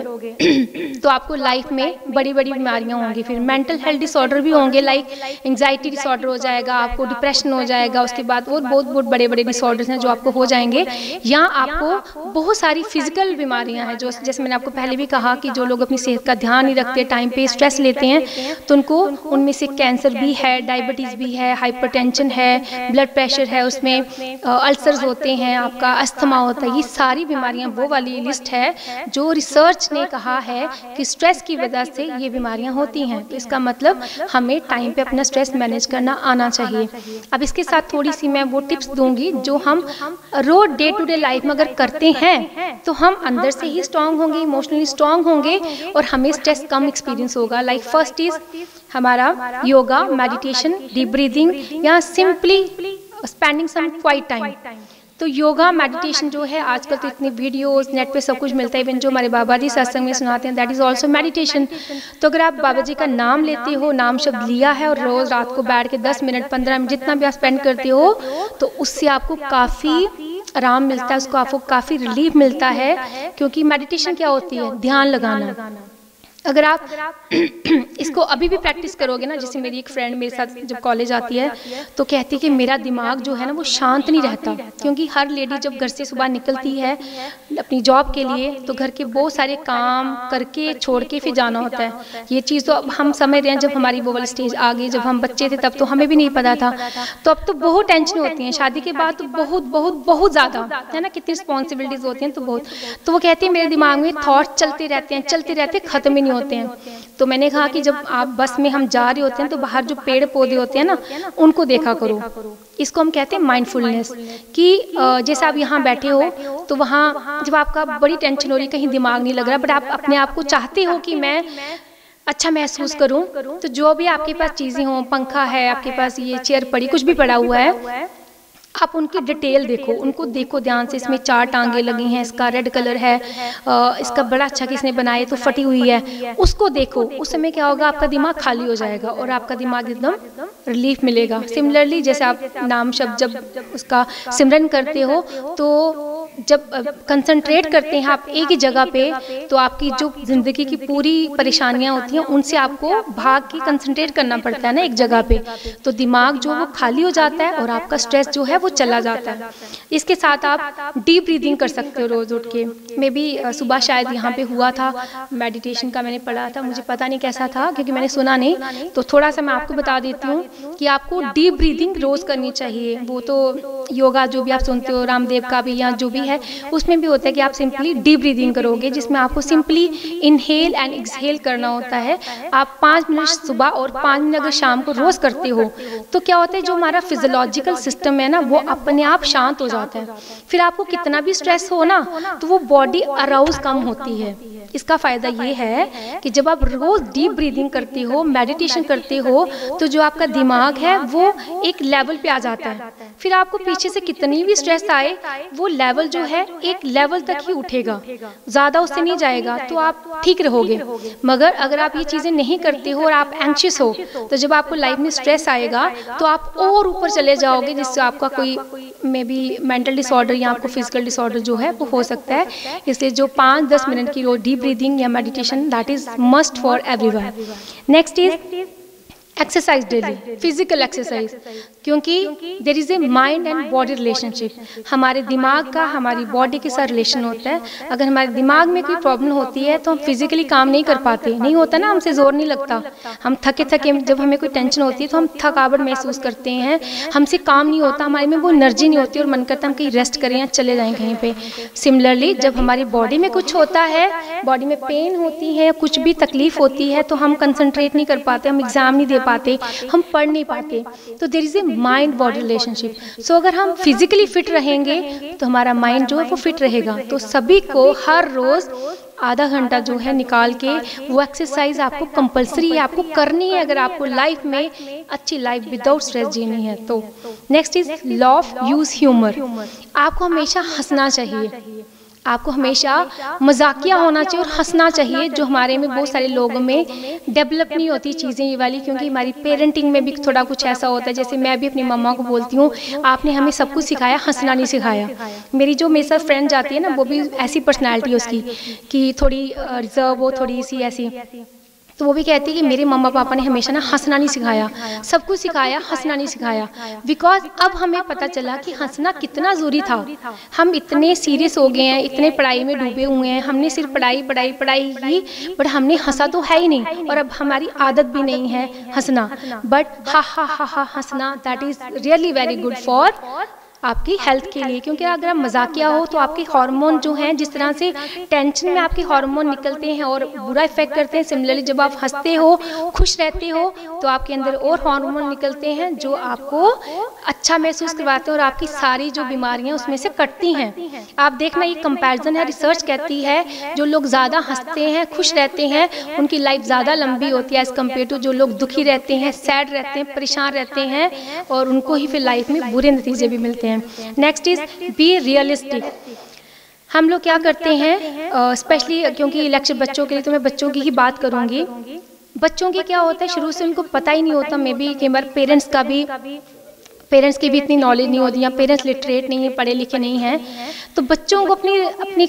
तो आपको लाइफ में बड़ी बड़ी बीमारियां होंगी, फिर मेंटल हेल्थ डिसऑर्डर भी होंगे, लाइक एंजाइटी डिसऑर्डर हो जाएगा, आपको डिप्रेशन हो जाएगा, उसके बाद और बहुत बहुत बड़े बड़े डिसऑर्डर्स हैं जो आपको हो जाएंगे। या आपको बहुत सारी फिजिकल बीमारियां हैं, जो जैसे मैंने आपको पहले भी कहा कि जो लोग अपनी सेहत का ध्यान नहीं रखते, टाइम पे स्ट्रेस लेते हैं, तो उनको उनमें से कैंसर भी है, डायबिटीज़ भी है, हाइपरटेंशन है, ब्लड प्रेशर है, उसमें अल्सर्स होते हैं, आपका अस्थमा होता है। ये सारी बीमारियां वो वाली लिस्ट है जो रिसर्च ने कहा है कि स्ट्रेस की वजह से ये बीमारियां होती हैं। तो इसका मतलब हमें टाइम पे अपना स्ट्रेस मैनेज करना आना चाहिए। अब इसके साथ थोड़ी सी मैं वो टिप्स दूंगी जो हम रोज डे टू डे लाइफ में अगर करते हैं तो हम अंदर से ही स्ट्रांग होंगे, इमोशनली स्ट्रांग होंगे और हमें स्ट्रेस कम एक्सपीरियंस होगा। लाइक फर्स्ट इज हमारा योगा, मेडिटेशन, डीप ब्रीदिंग या simply spending some quiet time. तो योगा मेडिटेशन जो है, आजकल तो इतनी वीडियोस नेट पे सब कुछ मिलता है, इवन जो हमारे बाबा जी सत्संग में सुनाते हैं, दैट इज़ ऑल्सो मेडिटेशन। तो अगर आप बाबा जी का नाम लेते हो, नाम शब्द लिया है और रोज़ रात को बैठ के 10 मिनट 15 मिनट जितना भी आप स्पेंड करते हो, तो उससे आपको काफ़ी आराम मिलता है, उसको आपको काफ़ी रिलीफ मिलता है। क्योंकि मेडिटेशन क्या होती है? ध्यान लगाना। अगर आप इसको अभी भी प्रैक्टिस करोगे ना, जैसे मेरी एक फ्रेंड मेरे साथ जब कॉलेज आती है तो कहती है कि मेरा दिमाग जो है ना वो शांत नहीं रहता, क्योंकि हर लेडी जब घर से सुबह निकलती है अपनी जॉब के लिए तो घर के बहुत सारे काम करके छोड़ के फिर जाना होता है। ये चीज़ तो अब हम समझ रहे हैं, जब हमारी वो वाली स्टेज आ गई, जब हम बच्चे थे तब तो हमें भी नहीं पता था। तो अब तो बहुत टेंशन होती है, शादी के बाद तो बहुत बहुत बहुत ज़्यादा है ना, कितनी रिस्पॉन्सिबिलिटीज़ होती हैं। तो बहुत, तो वो कहती है मेरे दिमाग में थॉट चलते रहते हैं, ख़त्म ही नहीं होते हैं। तो मैंने कहा कि जब आप बस में हम जा रहे होते हैं तो बाहर जो पेड़ पौधे होते हैं ना उनको देखा करो। इसको हम कहते हैं माइंडफुलनेस, कि जैसे आप यहाँ बैठे हो तो वहाँ जब आपका बड़ी टेंशन हो रही, कहीं दिमाग नहीं लग रहा, बट आप अपने आप को चाहते हो कि मैं अच्छा महसूस करूं, तो जो भी आपके पास चीज़ें हों, पंखा है आपके पास, ये चेयर पड़ी, कुछ भी पड़ा हुआ है, आप उनकी डिटेल देखो, उनको देखो ध्यान से। इसमें 4 टांगे लगी हैं, इसका रेड कलर है, इसका बड़ा अच्छा किसने बनाया, तो फटी हुई है, उसको देखो। उस समय क्या होगा, आपका दिमाग खाली हो जाएगा और आपका दिमाग एकदम रिलीफ मिलेगा। सिमिलरली जैसे आप नाम शब्द जब उसका सिमरन करते हो तो जब कंसंट्रेट करते हैं आप एक ही जगह पे, तो आपकी जो ज़िंदगी की पूरी परेशानियां होती हैं उनसे आपको भाग के कंसंट्रेट करना पड़ता है ना एक जगह पे, तो दिमाग जो वो खाली हो जाता है और आपका स्ट्रेस जो है वो चला जाता है। इसके साथ आप डीप ब्रीदिंग कर सकते हो रोज़ उठ के। मैं भी सुबह शायद यहाँ पे हुआ था मेडिटेशन का, मैंने पढ़ा था, मुझे पता नहीं कैसा था क्योंकि मैंने सुना नहीं, तो थोड़ा सा मैं आपको बता देती हूँ कि आपको डीप ब्रीदिंग रोज़ करनी चाहिए। वो तो योगा जो भी आप सुनते हो, रामदेव का भी या जो भी है, उसमें भी होता है कि आप सिंपली डीप ब्रीदिंग करोगे, जिसमें आपको सिंपली इनहेल एंड एक्सहेल करना होता है। आप 5 मिनट सुबह और 5 मिनट अगर शाम को रोज़ करते हो तो क्या होता है, जो हमारा फिजियोलॉजिकल सिस्टम है ना वो अपने आप शांत हो जाता है। फिर आपको कितना भी स्ट्रेस हो ना तो वो बॉडी अराउज कम होती है। इसका फ़ायदा ये है कि जब आप रोज़ डीप ब्रीदिंग करते हो, मेडिटेशन करते हो, तो जो आपका दिमाग है वो एक लेवल पे आ जाता है। फिर आपको पीछे से कितनी भी स्ट्रेस आए, वो लेवल जो है एक लेवल तक ही उठेगा, ज़्यादा उससे नहीं जाएगा, तो आप ठीक रहोगे। मगर अगर आप ये चीज़ें नहीं करते हो और आप एंशियस हो, तो जब आपको लाइफ में स्ट्रेस आएगा तो आप और ऊपर चले जाओगे, जिससे आपका कोई मे बी मेंटल डिसऑर्डर या आपको फिजिकल डिसऑर्डर जो है वो हो सकता है। इसलिए जो 5-10 मिनट की रोज डीप ब्रीदिंग या meditation, that is must for everyone. Next is exercise daily, physical exercise, क्योंकि there is a mind and body relationship. हमारे दिमाग का हमारी बॉडी के साथ रिलेशन होता है। अगर हमारे दिमाग में कोई प्रॉब्लम होती है तो हम फिजिकली काम नहीं कर पाते, नहीं होता ना, हमसे जोर नहीं लगता, हम थके थके, जब हमें कोई टेंशन होती है तो हम थकावट महसूस करते हैं, हमसे काम नहीं होता, हमारे में वो एनर्जी नहीं होती और मन करता है हम कहीं रेस्ट करें या चले जाएं कहीं पे। सिमिलरली जब हमारी बॉडी में कुछ होता है, बॉडी में पेन होती है, कुछ भी तकलीफ होती है, तो हम कंसंट्रेट नहीं कर पाते, हम एग्जाम नहीं दे पाते, हम पढ़ नहीं पाते। तो there is a mind body relationship. So अगर हम फिजिकली फिट रहेंगे तो हमारा माइंड जो है वो फिट रहेगा। तो सभी को हर रोज आधा घंटा जो है निकाल के वो एक्सरसाइज आपको कंपलसरी है, आपको करनी है अगर आपको लाइफ में अच्छी लाइफ विदाउट स्ट्रेस जीनी है तो। Next is law of use humour. आपको हमेशा हंसना चाहिए, आपको हमेशा मजाकिया होना चाहिए और हंसना चाहिए, जो हमारे में बहुत सारे लोगों में डेवलप नहीं होती चीज़ें ये वाली, क्योंकि हमारी पेरेंटिंग में भी थोड़ा कुछ ऐसा होता है। जैसे मैं भी अपनी मम्मा को बोलती हूँ, आपने हमें सब कुछ सिखाया, हंसना नहीं सिखाया। मेरी जो मेरे साथ फ्रेंड जाती है ना, वो भी ऐसी पर्सनैलिटी है उसकी कि थोड़ी रिजर्व हो, थोड़ी सी ऐसी, तो वो भी कहती है कि मेरे मम्मा पापा ने हमेशा ना हंसना नहीं सिखाया, सब कुछ सिखाया, हंसना नहीं सिखाया। बिकॉज अब हमें पता चला कि हंसना कितना ज़रूरी था। हम इतने सीरियस हो गए हैं, इतने पढ़ाई में डूबे हुए हैं, हमने सिर्फ पढ़ाई पढ़ाई पढ़ाई की, बट हमने हंसा तो है ही नहीं, और अब हमारी आदत भी नहीं है हंसना। बट हा हा हा हा हंसना, that is really very good for आपकी हेल्थ के लिए, क्योंकि अगर आप मजाकिया हो तो आपके हार्मोन जो हैं, जिस तरह से टेंशन में आपके हार्मोन निकलते हैं और बुरा इफेक्ट करते हैं, सिमिलरली जब आप हंसते हो, खुश रहते हो, तो आपके अंदर और हार्मोन निकलते हैं जो आपको अच्छा महसूस करवाते हैं और आपकी सारी जो बीमारियां उसमें से कटती हैं। आप देखना, ये कंपैरिजन है, रिसर्च कहती है जो लोग ज़्यादा हंसते हैं, खुश रहते हैं, उनकी लाइफ ज़्यादा लंबी होती है एज़ कम्पेयर टू जो लोग दुखी रहते हैं, सैड रहते हैं, परेशान रहते हैं, और उनको ही फिर लाइफ में बुरे नतीजे भी मिलते हैं। Next is be realistic. हम लोग क्या करते हैं, स्पेशली क्योंकि लेक्चर बच्चों के लिए, तो मैं बच्चों की ही बात करूंगी। बच्चों की क्या होता है, शुरू से उनको पता ही नहीं होता, मे बी कई बार पेरेंट्स की भी इतनी नॉलेज नहीं होती, या पेरेंट्स लिटरेट नहीं है, पढ़े लिखे नहीं हैं, तो बच्चों को अपनी अपनी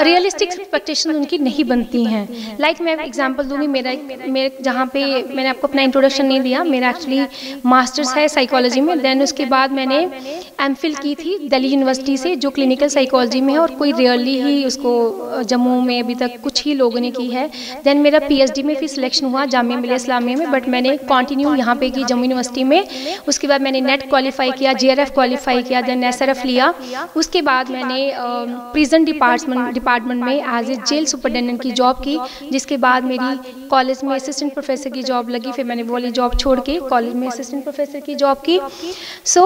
रियलिस्टिक एक्सपेक्टेशन उनकी नहीं बनती हैं। लाइक मैं एग्जांपल दूंगी, मेरे जहाँ पे मैंने आपको अपना इंट्रोडक्शन नहीं दिया, मेरा एक्चुअली मास्टर्स है साइकोलॉजी में, देन उसके बाद मैंने एमफिल की थी दिल्ली यूनिवर्सिटी से, जो क्लिनिकल साइकोलॉजी में है, और कोई रेयरली ही उसको जम्मू में अभी तक कुछ ही लोगों ने की है। देन मेरा पीएचडी में फिर सिलेक्शन हुआ जामिया मिलिया इस्लामिया में, बट मैंने कंटिन्यू यहाँ पे की जम्मू यूनिवर्सिटी में। उसके बाद मैंने नेट क्वालिफाई किया, जेआरएफ क्वालिफाई किया, देन एसआरएफ लिया। उसके बाद मैंने प्रिजन डिपार्टमेंट में एज ए जेल सुपरटेंडेंट की जॉब की, जिसके बाद मेरी कॉलेज में असिस्टेंट प्रोफेसर की जॉब लगी। फिर मैंने वो वाली जॉब छोड़ के कॉलेज में असिस्टेंट प्रोफेसर की जॉब की। So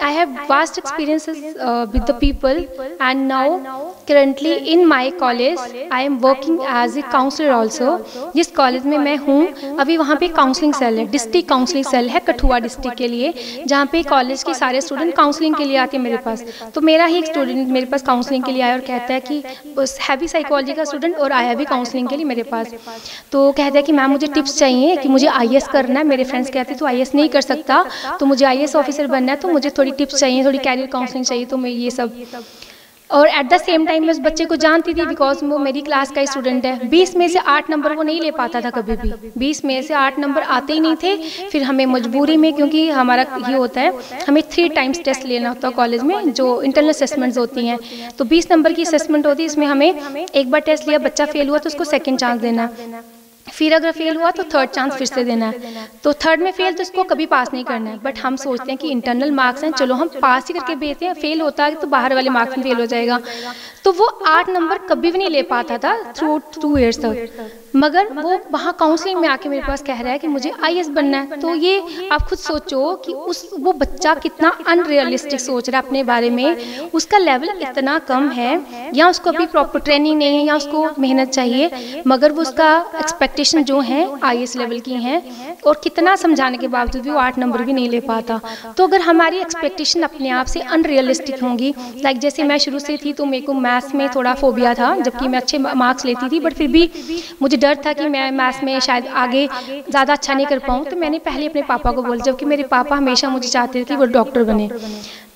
I have vast experiences with the people, and now currently in my college I am working as a counsellor also. जिस कॉलेज में मैं हूँ अभी, वहाँ पे काउंसलिंग सेल है, डिस्ट्रिक्ट काउंसलिंग सेल है कठुआ डिस्ट्रिक्ट के लिए, जहाँ पे कॉलेज के सारे स्टूडेंट काउंसलिंग के लिए आते हैं मेरे पास। तो मेरा ही एक स्टूडेंट मेरे पास काउंसलिंग के लिए आया और कहता है कि उस है भी साइकोलॉजी का स्टूडेंट और आया भी काउंसलिंग के लिए मेरे पास। तो कहता है कि मैम मुझे टिप्स चाहिए कि मुझे आईएएस करना है। मेरे फ्रेंड्स कहते हैं तो आईएएस नहीं कर सकता, तो मुझे आईएएस ऑफिसर बनना है, तो मुझे थोड़ी टिप्स चाहिए, थोड़ी कैरियर काउंसलिंग चाहिए। तो मैं ये सब, और एट द सेम टाइम मैं उस बच्चे को जानती थी, बिकॉज वो मेरी क्लास का स्टूडेंट है। 20 में से 8 नंबर वो नहीं ले पाता था कभी भी, 20 में से 8 नंबर आते ही नहीं थे। फिर हमें मजबूरी में, क्योंकि हमारा ये होता है, हमें 3 टाइम्स टेस्ट लेना होता है कॉलेज में, जो इंटरनल असेसमेंट्स होती हैं। तो 20 नंबर की असेसमेंट होती है, इसमें हमें एक बार टेस्ट लिया, बच्चा फेल हुआ तो उसको सेकेंड चांस देना, फिर अगर फेल हुआ तो थर्ड चांस फिर से देना है। तो थर्ड में फेल तो इसको कभी पास नहीं करना है। बट हम सोचते हैं कि इंटरनल मार्क्स हैं, चलो हम पास ही करके भेजते हैं, फेल होता है तो बाहर वाले मार्क्स में फेल हो जाएगा। तो वो 8 नंबर कभी भी नहीं ले पाता था थ्रू 2 ईयर्स तक, मगर वो वहाँ काउंसलिंग में आके मेरे पास कह रहा है कि मुझे आईएएस बनना है। तो ये आप खुद सोचो कि वो बच्चा कितना अनरियलिस्टिक सोच रहा है अपने बारे में, उसका लेवल इतना कम है, या उसको अभी प्रॉपर ट्रेनिंग नहीं है, या उसको मेहनत चाहिए, मगर वो उसका एक्सपेक्टेशन जो है आईएएस लेवल की हैं, और कितना समझाने के बावजूद भी वो 8 नंबर भी नहीं ले पाता। तो अगर हमारी एक्सपेक्टेशन अपने आप से अनरियलिस्टिक होंगी, लाइक जैसे मैं शुरू से थी, तो मेरे को मैथ्स में थोड़ा फोबिया था, जबकि मैं अच्छे मार्क्स लेती थी, बट फिर भी मुझे डर था कि मैं मैथ्स में शायद आगे ज़्यादा अच्छा नहीं कर पाऊँ। तो मैंने पहले अपने पापा को बोला, जबकि मेरे पापा हमेशा मुझे चाहते थे कि वो डॉक्टर बने।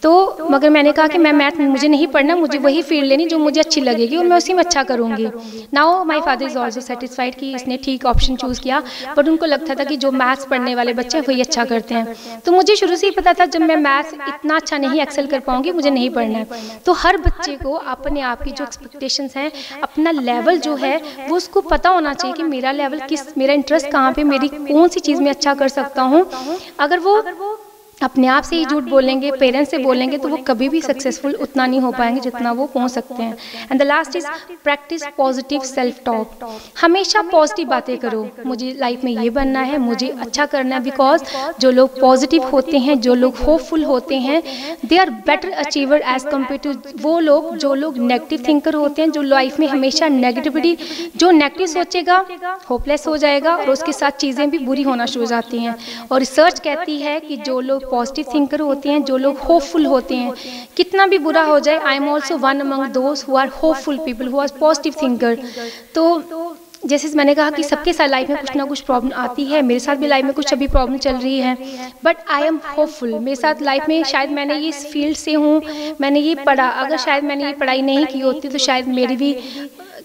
तो मगर मैंने कहा कि मैं मैथ मुझे नहीं पढ़ना, मुझे वही फील्ड लेनी जो मुझे अच्छी लगेगी और मैं उसी में अच्छा करूँगी। Now my father is also satisfied कि इसने ठीक ऑप्शन चूज़ किया, बट उनको लगता था कि जो मैथ्स पढ़ने वाले बच्चे हैं वही अच्छा करते हैं। तो मुझे शुरू से ही पता था जब मैं मैथ्स इतना अच्छा नहीं एक्सेल कर पाऊँगी, मुझे नहीं पढ़ना है। तो हर बच्चे को अपने आप की जो एक्सपेक्टेशंस हैं, अपना लेवल जो है वो उसको पता होना चाहिए कि मेरा लेवल किस, मेरा इंटरेस्ट कहाँ पे, मेरी कौन सी चीज़ में अच्छा कर सकता हूँ। अगर वो अपने आप से ही झूठ बोलेंगे, पेरेंट्स से बोलेंगे, तो वो कभी भी सक्सेसफुल उतना नहीं हो पाएंगे जितना वो पहुंच सकते हैं। And the last is practice positive self talk. हमेशा पॉजिटिव बातें करो, मुझे लाइफ में ये बनना है, मुझे अच्छा करना है। बिकॉज जो लोग पॉजिटिव होते हैं, जो लोग होपफुल होते हैं, they are better achiever as compare to वो लोग जो लोग नेगेटिव थिंकर होते हैं, जो लाइफ में हमेशा नेगेटिविटी, जो नेगेटिव सोचेगा होपलेस हो जाएगा और उसके साथ चीज़ें भी बुरी होना शुरू हो जाती हैं। और रिसर्च कहती है कि जो लोग पॉजिटिव थिंकर होते हैं, जो लोग होपफुल होते हैं, कितना भी बुरा हो जाए, I am also one among those who are hopeful people, who are positive thinker. तो जैसे मैंने कहा कि सबके साथ लाइफ में कुछ ना कुछ प्रॉब्लम आती है, मेरे साथ भी लाइफ में कुछ अभी प्रॉब्लम चल रही है, बट आई एम होपफुल। मेरे साथ लाइफ में, शायद मैंने ये इस फील्ड से हूँ, मैंने ये पढ़ा, अगर शायद मैंने ये पढ़ाई नहीं की होती तो शायद मेरी भी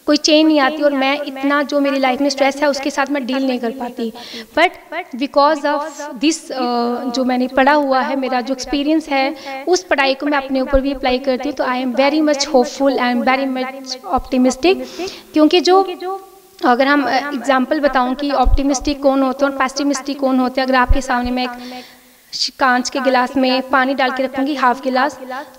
कोई चेन नहीं आती और मैं इतना जो मेरी लाइफ में स्ट्रेस है उसके साथ मैं डील नहीं कर पाती। बट बिकॉज ऑफ दिस जो मैंने पढ़ा हुआ है, मेरा जो एक्सपीरियंस है, उस पढ़ाई को मैं अपने ऊपर भी अप्लाई करती हूँ। तो I am very much hopeful, I am very much optimistic. क्योंकि जो अगर हम एग्जाम्पल बताऊं कि ऑप्टिमिस्टिक कौन होते हैं और पेसिमिस्टिक कौन होते हैं, अगर आपके सामने मैं एक कांच के गिलास में पानी डाल के रखूंगी, हाफ गिलास,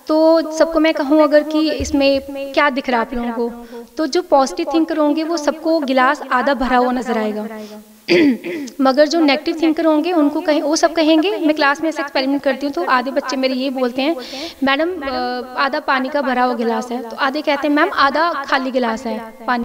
तो सबको मैं कहूँ अगर कि इसमें क्या दिख रहा है आप लोगों को, तो जो पॉजिटिव थिंकर होंगे वो सबको गिलास आधा भरा हुआ नजर आएगा। मगर जो नेगेटिव थिंकर होंगे उनको कहें, वो सब कहेंगे, मैं क्लास में ऐसे एक्सपेरिमेंट करती हूँ तो आधे बच्चे मेरे ये बोलते हैं, मैडम आधा पानी का भरा हुआ गिलास है, तो आधे कहते हैं मैम आधा खाली गिलास है पानी।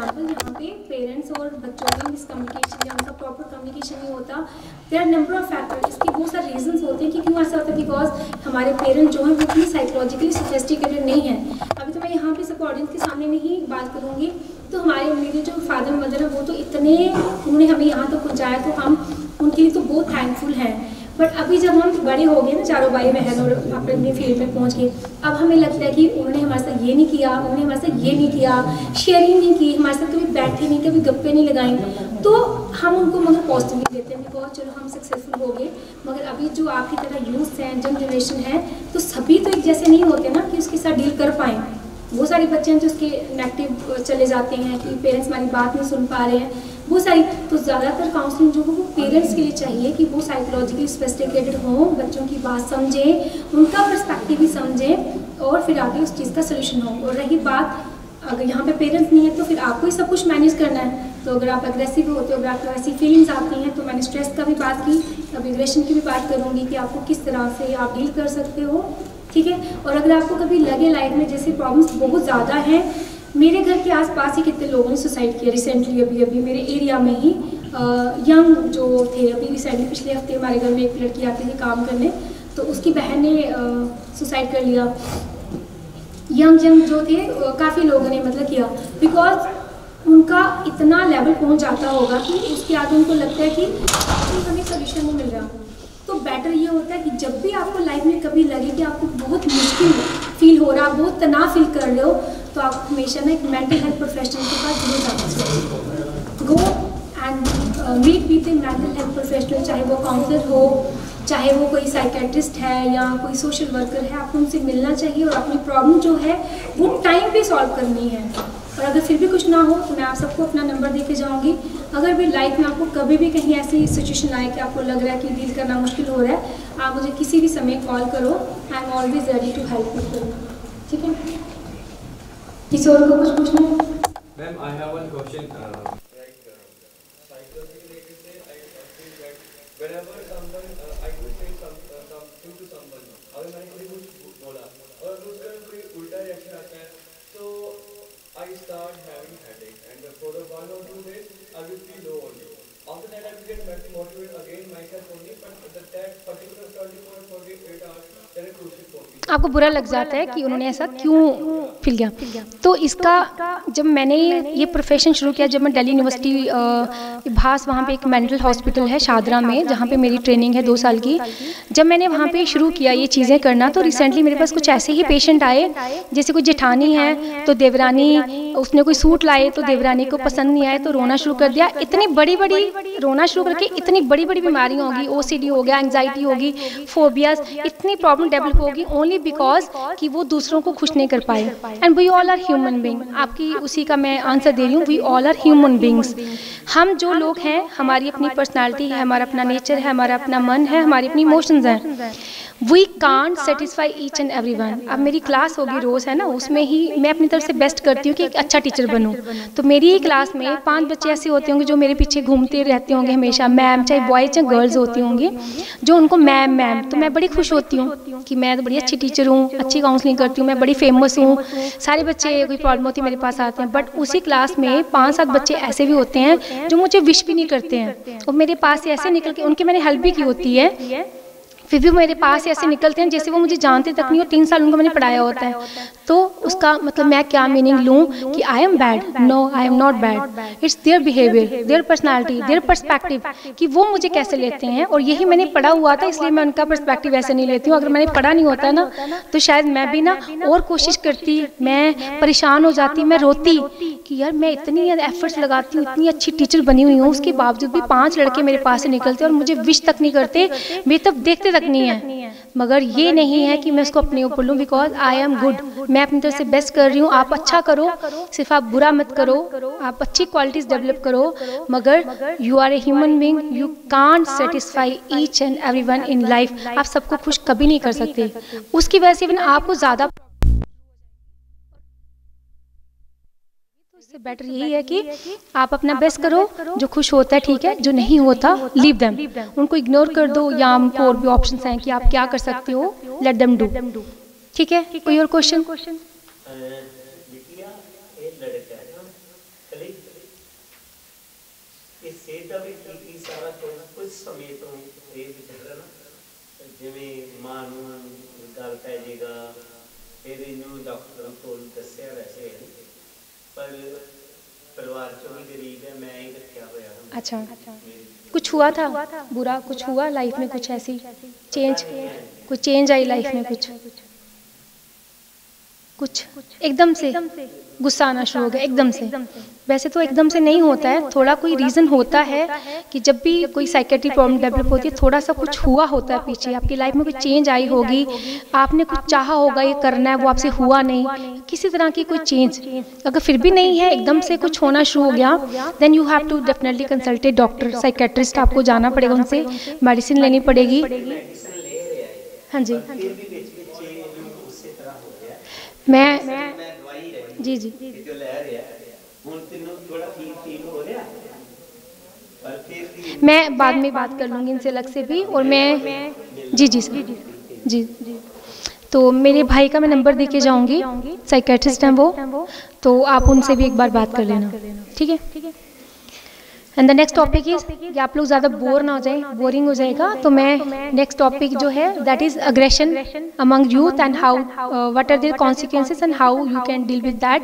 एग्जाम्पल जहाँ पे पेरेंट्स और बच्चों में मिसकम्युनिकेशन या उनका प्रॉपर कम्युनिकेशन नहीं होता। There are number of factor, इसके बहुत सारे रीजंस होते हैं कि क्यों ऐसा होता है। बिकॉज हमारे पेरेंट्स जो हैं वो इतनी साइकोलॉजिकली सोफिस्टिकेटेड नहीं है। अभी तो मैं यहाँ पे सब ऑडियंस के सामने में ही बात करूँगी, तो हमारे मेरे जो फादर मदर है वो तो इतने, उन्होंने हमें यहाँ तक पहुँचाया, तो हम उनके लिए तो बहुत थैंकफुल हैं। बट अभी जब हम बड़े हो गए ना, चारों भाई बहन, और अपने अपने फील्ड में पहुँच गए, अब हमें लगता है कि उन्होंने हमारे साथ ये नहीं किया, उन्होंने हमारे साथ ये नहीं किया, शेयरिंग नहीं की, हमारे साथ कभी बैठे नहीं, कभी गप्पे नहीं लगाई, तो हम उनको मगर पॉजिटिवली देते हैं। बिकॉज चलो हम सक्सेसफुल हो गए, मगर अभी जो आपकी तरह यूथ हैं, यंग जनरेशन है, तो सभी तो एक जैसे नहीं होते ना कि उसके साथ डील कर पाएँ। बहुत सारे बच्चे हैं जो उसके नेगेटिव चले जाते हैं कि पेरेंट्स हमारी बात नहीं सुन पा रहे हैं, बहुत सारी। तो ज़्यादातर काउंसलिंग जो है वो पेरेंट्स के लिए चाहिए कि वो साइकोलॉजिकली सोफिस्टिकेटेड हों, बच्चों की बात समझें, उनका पर्सपेक्टिव भी समझें, और फिर आगे उस चीज़ का सोल्यूशन हो। और रही बात, अगर यहाँ पे पेरेंट्स नहीं है तो फिर आपको ही सब कुछ मैनेज करना है। तो अगर आप अग्रेसिव होते हो, अगर आपको ऐसी फीलिंग्स आती हैं, तो मैंने स्ट्रेस का भी बात की, अब एग्रेशन की भी बात करूँगी कि आपको किस तरह से आप डील कर सकते हो, ठीक है। और अगर आपको कभी लगे लाइफ में जैसे प्रॉब्लम्स बहुत ज़्यादा हैं, मेरे घर के आसपास ही कितने लोगों ने सुसाइड किया रिसेंटली, अभी मेरे एरिया में ही यंग जो थे, अभी रिसेंटली पिछले हफ्ते हमारे घर में एक लड़की आती थी काम करने, तो उसकी बहन ने सुसाइड कर लिया। यंग जो थे काफ़ी लोगों ने मतलब किया, बिकॉज उनका इतना लेवल पहुंच जाता होगा कि उसके आगे उनको लगता है कि हमें सोल्यूशन नहीं मिल रहा। तो बेटर ये होता है कि जब भी आपको लाइफ में कभी लगे कि आपको बहुत मुश्किल फील हो रहा, बहुत तनाव फील कर रहे हो, तो आप हमेशा ना एक मेंटल हेल्थ प्रोफेशनल के पास जरूर जाना चाहिए। Go and meet with a mental health professional, चाहे वो काउंसलर हो, चाहे वो कोई साइकेट्रिस्ट है या कोई सोशल वर्कर है, आपको उनसे मिलना चाहिए और अपनी प्रॉब्लम जो है वो टाइम पे सॉल्व करनी है। और अगर फिर भी कुछ ना हो तो मैं आप सबको अपना नंबर दे के जाऊँगी। अगर भी लाइफ में आपको कभी भी कहीं ऐसी सिचुएशन आए कि आपको लग रहा है कि डील करना मुश्किल हो रहा है, आप मुझे किसी भी समय कॉल करो, I am always ready to help you, ठीक है। किसी और को कुछ पूछना है? Ma'am, I have one question. Whenever someone I do say something to someone, अगर मैंने कभी कुछ बोला और उसका कोई उल्टा रिएक्शन आता है, तो I start having headache and for the 1 or 2 days I will feel low only. After that I will get motivated again myself only, but that particular 24 or 48 hours then it crucial for me. आपको बुरा लग जाता है कि उन्होंने ऐसा क्यों फील किया। तो इसका जब मैंने ये प्रोफेशन शुरू किया, जब मैं दिल्ली यूनिवर्सिटी भास, वहाँ पे एक मेंटल हॉस्पिटल है शादरा में, जहाँ पे मेरी ट्रेनिंग है 2 साल की, जब मैंने वहाँ पे शुरू किया ये चीज़ें करना, तो रिसेंटली मेरे पास कुछ ऐसे ही पेशेंट आए, जैसे कोई जेठानी है तो देवरानी, उसने कोई सूट लाए तो देवरानी को पसंद नहीं आए तो रोना शुरू कर दिया। इतनी बड़ी बड़ी रोना शुरू करके इतनी बड़ी बड़ी बीमारियाँ होगी, OCD हो गया, एंग्जाइटी होगी, फोबियाज, इतनी प्रॉब्लम डेवलप होगी ओनली बिकॉज कि वो दूसरों को खुश नहीं कर पाए। And we all are human being, आपकी उसी का मैं आंसर दे रही हूँ, we all are human beings. हम जो लोग हैं, हमारी अपनी पर्सनालिटी है, हमारा अपना नेचर है, हमारा अपना मन है, हमारी अपनी इमोशंस हैं। We can't satisfy each and every one. अब मेरी क्लास होगी रोज़, है ना, उसमें ही मैं अपनी तरफ से बेस्ट करती हूँ कि एक अच्छा टीचर बनूँ। तो मेरी ही क्लास में 5 बच्चे ऐसे होते होंगे जो मेरे पीछे घूमते रहते होंगे हमेशा, मैम, चाहे बॉयज चाहे गर्ल्स होती होंगी, जो उनको मैम मैम, तो मैं बड़ी खुश होती हूँ कि मैं तो बड़ी अच्छी टीचर हूँ, अच्छी काउंसलिंग करती हूँ, मैं बड़ी फेमस हूँ, सारे बच्चे कोई प्रॉब्लम होती है मेरे पास आते हैं। बट उसी क्लास में 5-7 बच्चे ऐसे भी होते हैं जो मुझे विश भी नहीं करते हैं, और मेरे पास से ऐसे निकल के, उनकी मैंने हेल्प भी की होती है, फिर भी मेरे पास ऐसे निकलते हैं जैसे वो मुझे जानते तक नहीं, और 3 साल उनको मैंने पढ़ाया होता है। तो उसका मतलब मैं क्या मीनिंग लूँ कि I am bad? No, I am not bad, it's their behaviour, their personality, their perspective, कि वो मुझे कैसे लेते हैं। और यही मैंने पढ़ा हुआ था, इसलिए मैं उनका पर्सपेक्टिव ऐसे नहीं लेती हूँ। अगर मैंने पढ़ा नहीं होता ना, तो शायद मैं भी ना और कोशिश करती, मैं परेशान हो जाती, मैं रोती कि यार मैं इतनी एफर्ट्स लगाती हूँ, इतनी अच्छी टीचर बनी हुई हूँ, उसके बावजूद भी 5 लड़के मेरे पास से निकलते और मुझे विश तक नहीं करते, मेरी तब देखते तक नहीं है। मगर ये नहीं है कि मैं उसको अपने ऊपर लूँ, बिकॉज आई एम गुड, मैं अपनी तरफ से बेस्ट कर रही हूँ। आप अच्छा करो, सिर्फ आप बुरा मत करो, आप अच्छी क्वालिटीज डेवलप करो, मगर you are a human being, you can't satisfy each and everyone in life. आप सबको खुश कभी नहीं कर सकते, उसकी वजह से आपको ज़्यादा से बेटर यही है कि आप अपना बेस्ट करो, जो खुश होता है ठीक है, जो नहीं होता लीव देम, उनको इग्नोर कर दो, या उनको और भी ऑप्शंस हैं कि आप क्या कर सकते हो, लेट देम डू, ठीक है। कोई और क्वेश्चन? ਇਹ ਸਿਹਤ ਦਾ ਵੀ ਕੀ ਸਾਰਾ ਕੁਝ ਸਮੇਂ ਤੋਂ ਇਹ ਵਿਚਾਰਾ ਨਾ ਜਿਵੇਂ ਮਾਂ ਨੂੰ ਗੱਲ ਪੈ ਜਾਏਗਾ ਫਿਰ ਇਹਨੂੰ ਡਾਕਟਰ ਕੋਲ ਦੱਸਿਆ ਵੈਸੇ पर परिवार चो भी गरीब है, मैं ही रखा हुआ। अच्छा, कुछ हुआ था बुरा, कुछ हुआ लाइफ में, कुछ ऐसी चेंज, कुछ चेंज आई लाइफ में, कुछ एकदम से गुस्सा आना शुरू हो गया एकदम से? वैसे तो एकदम से नहीं होता है, थोड़ा कोई रीज़न होता है कि जब भी कोई साइकेट्री प्रॉब्लम डेवलप होती है थोड़ा सा कुछ हुआ होता है पीछे, आपकी लाइफ में कोई चेंज आई होगी, आपने कुछ चाहा होगा ये करना है, वो आपसे हुआ नहीं, किसी तरह की कोई चेंज। अगर फिर भी नहीं है, एकदम से कुछ होना शुरू हो गया, then you have to definitely consult a doctor, psychiatrist, आपको जाना पड़ेगा, उनसे मेडिसिन लेनी पड़ेगी। हाँ जी, मैं जी जी मैं बाद में बात कर लूँगी इनसे अलग से भी। और मैं जी जी सर जी, तो मेरे भाई का मैं नंबर दे के जाऊँगी, साइकेट्रिस्ट हैं वो, तो आप उनसे भी एक बार बात कर लेना, ठीक है। And the next topic is कि आप लोग ज़्यादा बोर ना हो जाए, बोरिंग हो जाएगा, तो मैं नेक्स्ट टॉपिक जो है that is aggression among youth and how what are their consequences and how you can deal with that.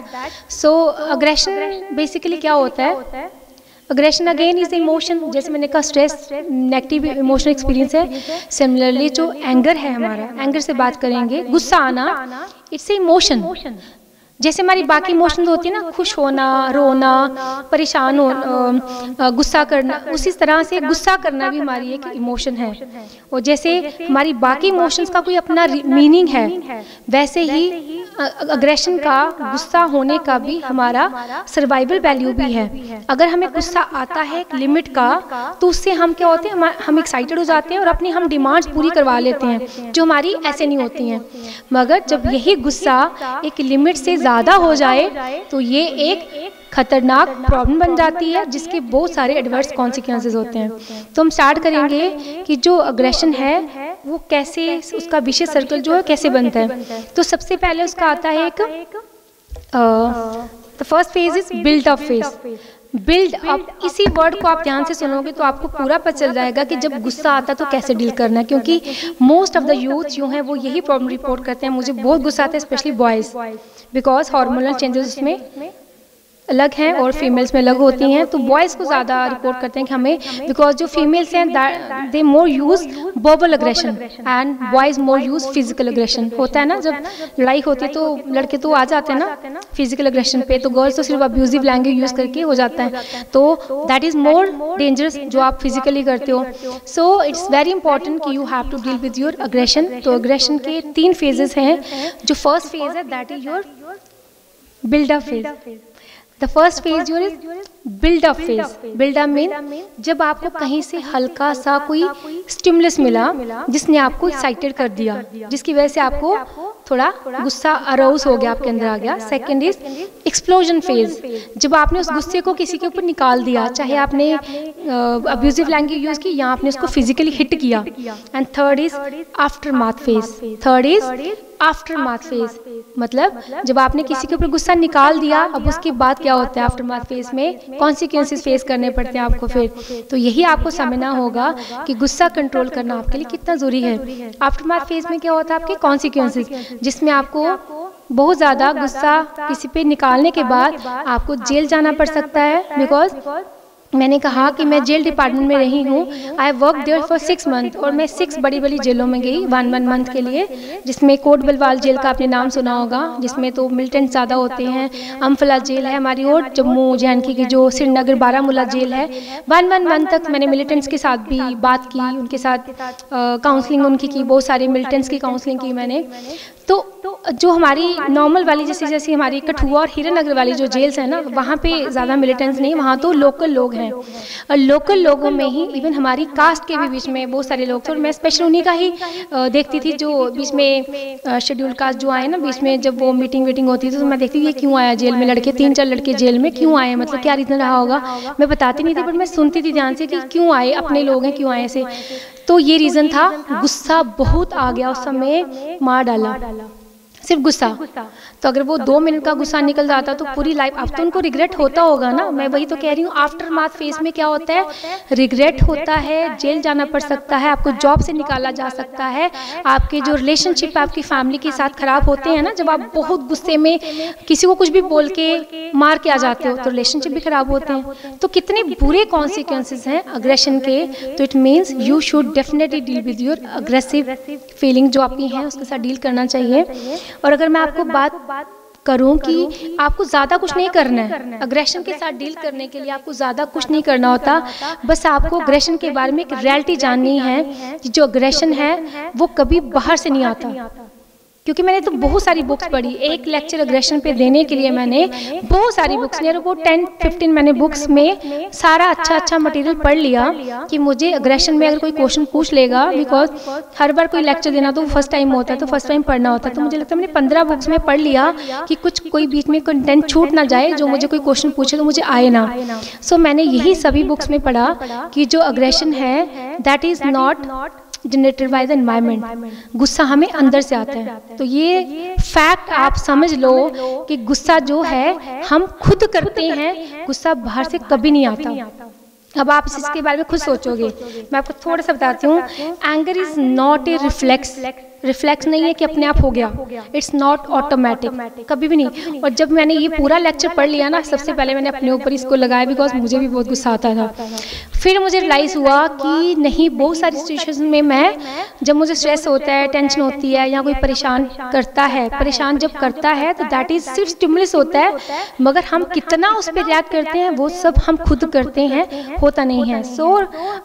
So aggression basically क्या होता है? अग्रेशन अगेन इज इमोशन, जैसे मैंने कहा स्ट्रेस नेगेटिव इमोशनल एक्सपीरियंस है। सिमिलरली जो एंगर है हमारा, एंगर से बात करेंगे, गुस्सा आना, इट्स ए इमोशन। जैसे हमारी बाकी इमोशंस होती है ना, खुश होना, रोना, परेशान होना, गुस्सा करना, उसी तरह से गुस्सा करना भी हमारी एक इमोशन है। और जैसे हमारी बाकी इमोशंस का कोई अपना मीनिंग है, वैसे ही अग्रेशन का, गुस्सा होने का भी हमारा सर्वाइवल वैल्यू भी है। अगर हमें गुस्सा आता है एक लिमिट का, तो उससे हम क्या होते हैं, हम एक्साइटेड हो जाते हैं और अपनी हम डिमांड्स पूरी करवा लेते हैं जो हमारी ऐसे नहीं होती हैं। मगर जब यही गुस्सा एक लिमिट से ज़्यादा हो जाए तो ये एक खतरनाक प्रॉब्लम बन जाती है, जिसके बहुत सारे एडवर्स कॉन्सिक्वेंसेस होते हैं। तो हम स्टार्ट करेंगे कि जो अग्रेशन है वो कैसे, उसका विशेष सर्कल जो है कैसे बनता है। तो सबसे पहले उसका आता है एक the first phase is build up phase. Build up, इसी वर्ड को आप ध्यान से सुनोगे तो आपको पूरा पता चल जाएगा कि जब गुस्सा आता है तो कैसे डील करना है, क्योंकि मोस्ट ऑफ द यूथ जो हैं वो यही प्रॉब्लम रिपोर्ट करते हैं, मुझे बहुत गुस्सा आता है, specially boys, because hormonal changes उसमें अलग हैं और फीमेल्स में अलग होती हैं। तो बॉयज़ को ज़्यादा रिपोर्ट करते हैं कि हमें, बिकॉज जो फीमेल्स हैं they more use verbal aggression and boys more use physical aggression. होता है ना, जब लड़ाई होती है तो लड़के तो आ जाते हैं ना फिजिकल अग्रेशन पे, तो गर्ल्स तो सिर्फ अब्यूजिव लैंग्वेज यूज़ करके हो जाता है, तो दैट इज़ मोर डेंजरस जो आप फिजिकली करते हो। सो इट्स वेरी इंपॉर्टेंट कि you have to deal with your aggression. तो अग्रेशन के 3 फेजेस हैं। जो फर्स्ट फेज है that is your buildup phase. The first phase your is buildup phase. Buildup mean जब आपको कहीं से हल्का सा कोई स्टिमुलस मिला जिसने आपको एक्साइटेड कर दिया, जिसकी वजह से आपको थोड़ा गुस्सा अराउज हो गया, आपके अंदर आ गया। सेकंड इज एक्सप्लोजन फेज, जब आपने उस गुस्से को किसी के ऊपर निकाल दिया, चाहे आपने अब्यूजिव लैंग्वेज यूज की या आपने उसको फिजिकली हिट किया। And third is aftermath phase. Third is aftermath phase, मतलब जब आपने किसी के ऊपर गुस्सा निकाल दिया, अब उसके बाद क्या होता है आफ्टरमाथ फेज में, कॉन्सिक्वेंसेस फेस करने पड़ते हैं आपको फिर। तो यही आपको समझना होगा कि गुस्सा कंट्रोल करना आपके लिए कितना जरूरी है। आफ्टरमाथ फेज में क्या होता है, आपके कॉन्सिक्वेंसेस, जिसमें आपको बहुत ज़्यादा गुस्सा किसी पे निकालने के बाद आपको जेल जाना पड़ सकता है। बिकॉज मैंने कहा कि मैं जेल डिपार्टमेंट में रही हूँ, I work there for 6 month, और मैं 6 बड़ी बड़ी जेलों में गई 1 मंथ के लिए, जिसमें कोट बलवाल जेल का आपने नाम सुना होगा, जिसमें तो मिलिटेंट ज़्यादा होते हैं। अम्फला जेल है हमारी, और जम्मू JNK की जो श्रीनगर बारामूला जेल है। 1 मंथ तक मैंने मिलिटेंट्स के साथ भी बात की, उनके साथ काउंसलिंग उनकी की, बहुत सारे मिलिटेंट्स की काउंसलिंग की मैंने। तो जो हमारी नॉर्मल वाली जैसे हमारी कठुआ और हीरानगर वाली जो जेल्स हैं ना, वहाँ पे ज़्यादा मिलिटेंट्स नहीं, वहाँ तो लोकल लोग हैं, और लोकल लोगों में ही इवन हमारी कास्ट के भी बीच में बहुत सारे लोग थे, और मैं स्पेशल उन्हीं का ही देखती थी जो बीच में शेड्यूल कास्ट जो आए ना, बीच में जब वो मीटिंग होती थी तो मैं देखती थी ये क्यों आया जेल में लड़के, 3-4 लड़के जेल में क्यों आए, मतलब क्या रीज़न रहा होगा। मैं बताती नहीं थी, बट मैं सुनती थी ध्यान से कि क्यों आए, अपने लोग हैं क्यों आए ऐसे। तो ये रीज़न था, गुस्सा बहुत आ गया उस समय, मार डाला। सिर्फ गुस्सा। तो अगर वो 2 मिनट का गुस्सा निकल जाता तो पूरी लाइफ, अब तो उनको रिग्रेट होता होगा ना, मैं वही तो कह रही हूँ। आफ्टर मार्थ फेज में क्या होता है, रिग्रेट होता है, जेल जाना पड़ सकता है, आपको जॉब से निकाला जा सकता है, आपके जो रिलेशनशिप आपकी फैमिली के साथ खराब होते हैं ना, जब आप बहुत गुस्से में किसी को कुछ भी बोल के मार के आ जाते हो तो रिलेशनशिप भी खराब होते हैं। तो कितने बुरे कॉन्सिक्वेंसेस हैं अग्रेशन के। तो it means you should definitely deal with your aggressive feeling जो आपकी हैं, उसके साथ डील करना चाहिए। और अगर मैं आपको बात करूं कि आपको ज़्यादा कुछ नहीं करना है अग्रेशन के साथ डील करने के लिए, आपको ज़्यादा कुछ नहीं करना होता, बस आपको अग्रेशन के बारे में एक रियलिटी जाननी है कि जो अग्रेशन है वो कभी बाहर से नहीं आता। क्योंकि मैंने तो बहुत सारी बुक्स पढ़ी, एक लेक्चर अग्रेशन पे देने के लिए मैंने बहुत सारी बुक्स, मेरे को 10-15 मैंने बुक्स में सारा अच्छा मटेरियल पढ़ लिया कि मुझे अग्रेशन में अगर कोई क्वेश्चन पूछ लेगा, बिकॉज हर बार कोई लेक्चर देना तो फर्स्ट टाइम होता है, तो फर्स्ट टाइम पढ़ना होता है, तो मुझे लगता है मैंने 15 बुक्स में पढ़ लिया कि कोई बीच में कंटेंट छूट ना जाए, जो मुझे कोई क्वेश्चन पूछे तो मुझे आए ना। सो मैंने यही सभी बुक्स में पढ़ा कि जो अग्रेशन है that is not generated by the environment, गुस्सा हमें अंदर से आता है। तो ये फैक्ट आप समझ लो कि गुस्सा जो है हम खुद करते हैं, गुस्सा बाहर से कभी नहीं आता। अब आप इसके बारे में खुद सोचोगे, मैं आपको थोड़ा सा बताती हूँ। Anger is not a reflex नहीं है कि अपने आप हो गया, इट्स नॉट ऑटोमेटिक, कभी भी नहीं। और जब मैंने ये पूरा लेक्चर पढ़ लिया ना, सबसे पहले मैंने अपने ऊपर इसको लगाया, बिकॉज मुझे भी बहुत गुस्सा आता था। फिर मुझे रियलाइज़ हुआ कि नहीं, बहुत सारी सिचुएशन में मैं, जब मुझे स्ट्रेस होता है, टेंशन होती है, या कोई परेशान जब करता है तो दैट इज सिर्फ स्टिमुलस होता है, मगर हम कितना उस पर रिएक्ट करते हैं वो सब हम खुद करते हैं, होता नहीं है। So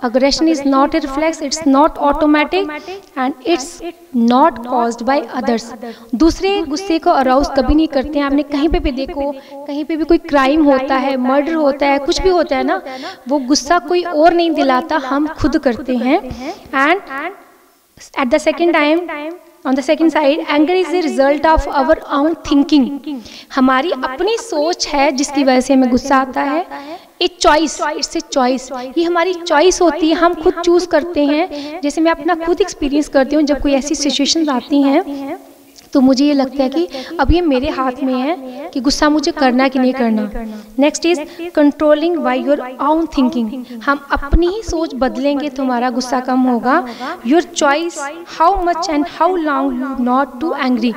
aggression is not a reflex, it's not automatic and it's not caused by others. दूसरे गुस्से को अराउज कभी नहीं करते हैं। आपने कहीं पे भी देखो, कहीं पे भी कोई क्राइम होता है, मर्डर होता है, कुछ भी होता है ना, वो गुस्सा कोई और नहीं दिलाता, हम खुद करते हैं। And at the second time, on the second side, anger is the result of our own thinking. हमारी अपनी सोच है जिसकी वजह से हमें गुस्सा आता है। एक चॉइस, इट्स ए चॉइस, ये हमारी चॉइस होती है, हम खुद चूज करते हैं। जैसे मैं अपना खुद एक्सपीरियंस करती हूँ, जब कोई ऐसी सिचुएशंस आती हैं तो मुझे ये लगता है कि अब ये मेरे हाथ में है कि गुस्सा मुझे करना कि नहीं करना। Next is controlling by your own thinking. हम अपनी ही सोच बदलेंगे तो हमारा गुस्सा कम होगा। Your choice how much and how long you not to angry,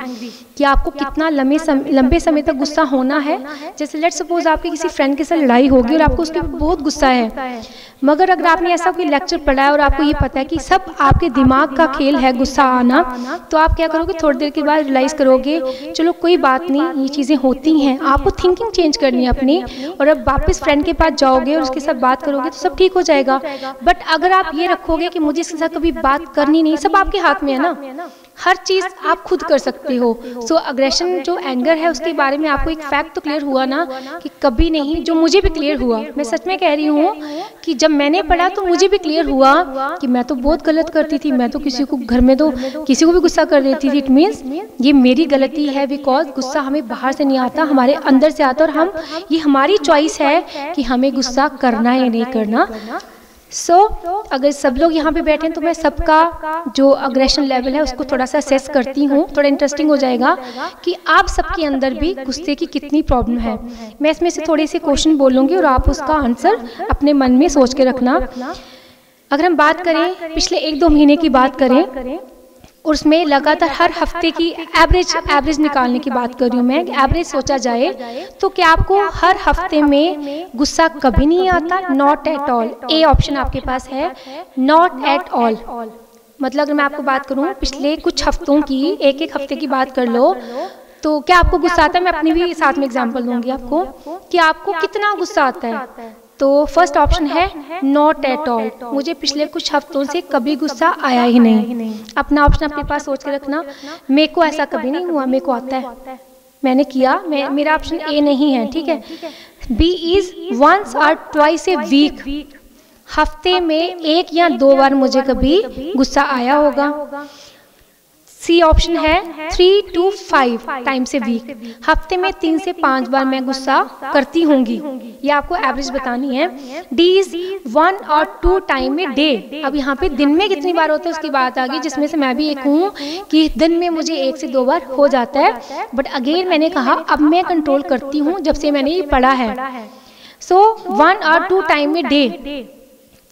कि आपको कितना लंबे समय तक गुस्सा होना है। जैसे लेट्स सपोज आपके किसी फ्रेंड के साथ लड़ाई होगी और आपको उसके बहुत गुस्सा है, मगर अगर आपने ऐसा कोई लेक्चर पढ़ा है और आपको ये पता है कि सब आपके दिमाग का खेल है गुस्सा आना, तो आप क्या करोगे, थोड़ी देर के बाद रियलाइज करोगे चलो कोई बात नहीं, ये चीज़ें होती हैं। आपको थिंकिंग चेंज करनी है अपनी, और अब वापस फ्रेंड के पास जाओगे और उसके साथ बात करोगे तो सब ठीक हो जाएगा। बट अगर आप ये रखोगे कि मुझे इसके साथ कभी बात करनी नहीं, सब आपके हाथ में है ना, हर चीज़ आप खुद कर सकते हो। सो अग्रेशन जो एंगर है उसके बारे में आपको एक फैक्ट तो क्लियर हुआ ना कि कभी नहीं, जो मुझे भी क्लियर हुआ, मैं सच में कह रही हूँ कि जब मैंने पढ़ा तो मुझे भी क्लियर हुआ कि मैं तो बहुत गलत करती थी, मैं तो किसी को घर में तो किसी को भी गुस्सा कर देती थी। इट मीन्स ये मेरी गलती है, बिकॉज गुस्सा हमें बाहर से नहीं आता, हमारे अंदर से आता, और ये हमारी चॉइस है कि हमें गुस्सा करना है या नहीं करना। सो अगर सब लोग यहाँ पे बैठे हैं तो मैं सबका जो अग्रेशन लेवल है उसको थोड़ा सा असेस करती हूँ। थोड़ा इंटरेस्टिंग हो जाएगा कि आप सबके अंदर भी गुस्से की कितनी प्रॉब्लम है। मैं इसमें से थोड़े से क्वेश्चन बोलूँगी और आप उसका आंसर अपने मन में सोच के रखना। अगर हम बात करें पिछले 1-2 महीने की बात करें, और उसमें लगातार हर हफ्ते की एवरेज निकालने की बात कर रही हूँ मैं, एवरेज सोचा जाए तो क्या आपको हर हफ्ते में गुस्सा कभी नहीं आता? Not at all. A option आपके पास है, नॉट एट ऑल। मतलब अगर मैं आपको बात करूँ पिछले कुछ हफ्तों की, एक हफ्ते की बात कर लो, तो क्या आपको गुस्सा आता है? मैं अपनी भी साथ में एग्जाम्पल दूंगी आपको कि आपको कितना गुस्सा आता है। तो फर्स्ट ऑप्शन है नॉट एट ऑल, मुझे पिछले कुछ हफ्तों से कभी गुस्सा आया ही नहीं। अपना ऑप्शन अपने पास सोच के रखना। मेरे को ऐसा कभी नहीं हुआ, मेरे को आता है, मैंने किया। मेरा ऑप्शन ए नहीं है, ठीक है। बी इज वंस और ट्वाइस ए वीक, हफ्ते में 1 या 2 बार मुझे कभी गुस्सा आया होगा। सी ऑप्शन है 3 to 5 टाइम्स ए वीक, हफ्ते में 3 से 5 बार मैं गुस्सा करती होंगी, ये आपको एवरेज बतानी है। D is 1 or 2 time a day, अब यहाँ पे दिन में कितनी बार होता है उसकी बात आ गई, जिसमें से मैं भी एक हूँ कि दिन में मुझे 1 से 2 बार हो जाता है, बट अगेन मैंने कहा अब मैं कंट्रोल करती हूँ जब से मैंने ये पढ़ा है। सो 1 or 2 टाइम ए डे,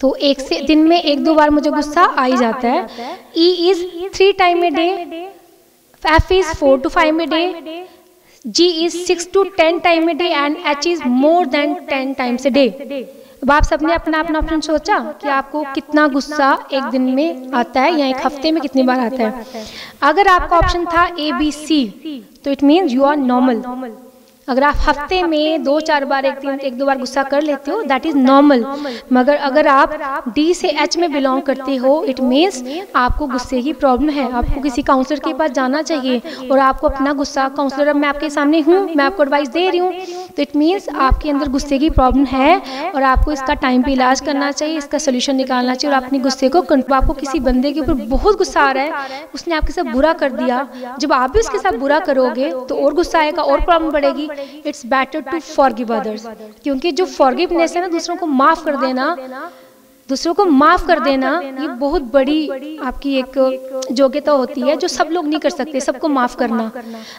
तो एक से दिन में 1-2 बार मुझे गुस्सा आ ही जाता है। E is 3 time a day, F is 4 to 5 a day, G is 6 to 10 time a day and H is more than 10 times a day. अब आप सबने अपना अपना ऑप्शन सोचा कि आपको कितना गुस्सा एक दिन में आता है या एक हफ्ते में कितनी बार आता है। अगर आपका ऑप्शन था ए बी सी तो it means you are normal. अगर आप हफ्ते में 2-4 बार 1-2 बार गुस्सा कर लेते हो दैट इज नॉर्मल, मगर अगर आप डी से एच में बिलोंग करते हो इट मीन्स आपको गुस्से की प्रॉब्लम है, आपको किसी काउंसलर के पास जाना चाहिए और आपको अपना गुस्सा, काउंसलर अब मैं आपके सामने हूँ, मैं आपको एडवाइस दे रही हूँ, तो इट मीन्स आपके अंदर गुस्से की प्रॉब्लम है और आपको इसका टाइम पे इलाज करना चाहिए, इसका सोल्यूशन निकालना चाहिए और अपने गुस्से को आपको किसी बंदे के ऊपर बहुत गुस्सा आ रहा है, उसने आपके साथ बुरा कर दिया, जब आप भी उसके साथ बुरा करोगे तो और गुस्सा आएगा और प्रॉब्लम बढ़ेगी। It's better to forgive others, क्योंकि जो फॉरगिवनेस है ना, दूसरों को माफ कर देना, दूसरों को माफ कर देना, ये बहुत बड़ी आपकी एक योग्यता होती है जो सब लोग नहीं कर सकते, सबको माफ करना।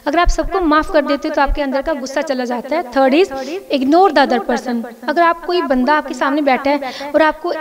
अगर आप सबको माफ कर देते हो तो आपके अंदर का गुस्सा चला जाता है। Third is ignore the other person. अगर आप कोई बंदा आपके सामने बैठा है और आपको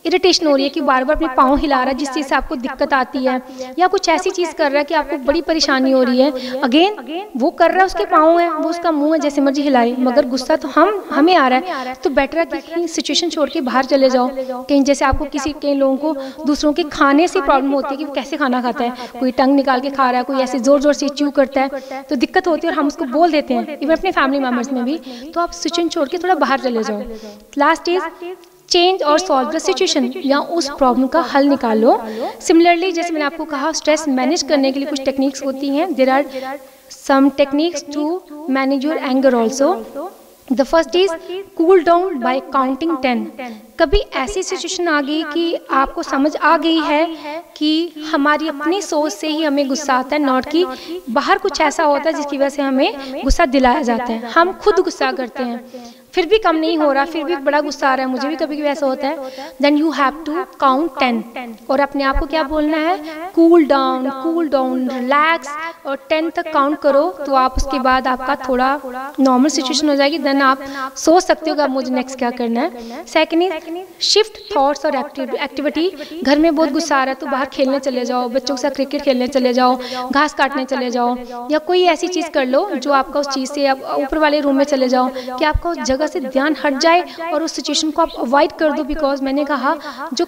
इरिटेशन हो रही है कि बार बार अपने पाँव हिला रहा है जिस चीज़ से आपको दिक्कत आती है, या कुछ ऐसी चीज़ कर रहा है कि आपको बड़ी परेशानी हो रही है, अगेन वो कर रहा है, उसके पाँव है, वो उसका मुंह है, जैसे मर्जी हिलाए, मगर गुस्सा तो हमें आ रहा है, तो बेटर है कि सिचुएशन छोड़ के बाहर चले जाओ। कहीं जैसे आपको कई लोगों को दूसरों के खाने से प्रॉब्लम होती है कि वो कैसे खाना खाता है, कोई टंग निकाल के खा रहा है, कोई ऐसे जोर जोर से च्यू करता है, तो दिक्कत होती है और हम उसको बोल देते हैं, इवन अपने फैमिली मेम्बर्स में भी, तो आप सिचुएशन छोड़ के थोड़ा बाहर चले जाओ। लास्ट इज चेंज और सॉल्व द सिचुएशन, या उस प्रॉब्लम का हल निकालो। सिमिलरली जैसे मैंने आपको कहा स्ट्रेस मैनेज करने के लिए कुछ टेक्निक्स होती हैं, there are some techniques to manage your anger also. The first is cool down by counting 10। कभी ऐसी सिचुएशन आ गई कि आपको समझ आ गई है कि हमारी अपनी सोच से ही हमें गुस्सा आता है, नॉट कि बाहर कुछ ऐसा होता है जिसकी वजह से हमें गुस्सा दिलाया जाता है, हम खुद गुस्सा करते हैं, फिर भी कम नहीं हो रहा, फिर भी बड़ा गुस्सा आ रहा है, मुझे भी कभी कभी ऐसा होता है, then you have to count 10 और अपने आप को क्या बोलना है, कूल डाउन, रिलैक्स, और 10 तक काउंट करो तो आप उसके बाद आपका थोड़ा नॉर्मल सिचुएशन हो जाएगी, देन आप सोच सकते हो कि अब मुझे नेक्स्ट क्या करना है। सेकंड इज शिफ्ट थॉट्स और एक्टिविटी। घर में बहुत गुस्सा आ रहा है तो बाहर खेलने चले जाओ, बच्चों के साथ क्रिकेट खेलने चले जाओ, घास काटने चले जाओ, या कोई ऐसी चीज़ कर लो जो आपका उस चीज़ से, आप ऊपर वाले रूम में चले जाओ कि आपका उस जगह से ध्यान हट जाए और उस सिचुएशन को आप अवॉइड कर दो। बिकॉज मैंने कहा जो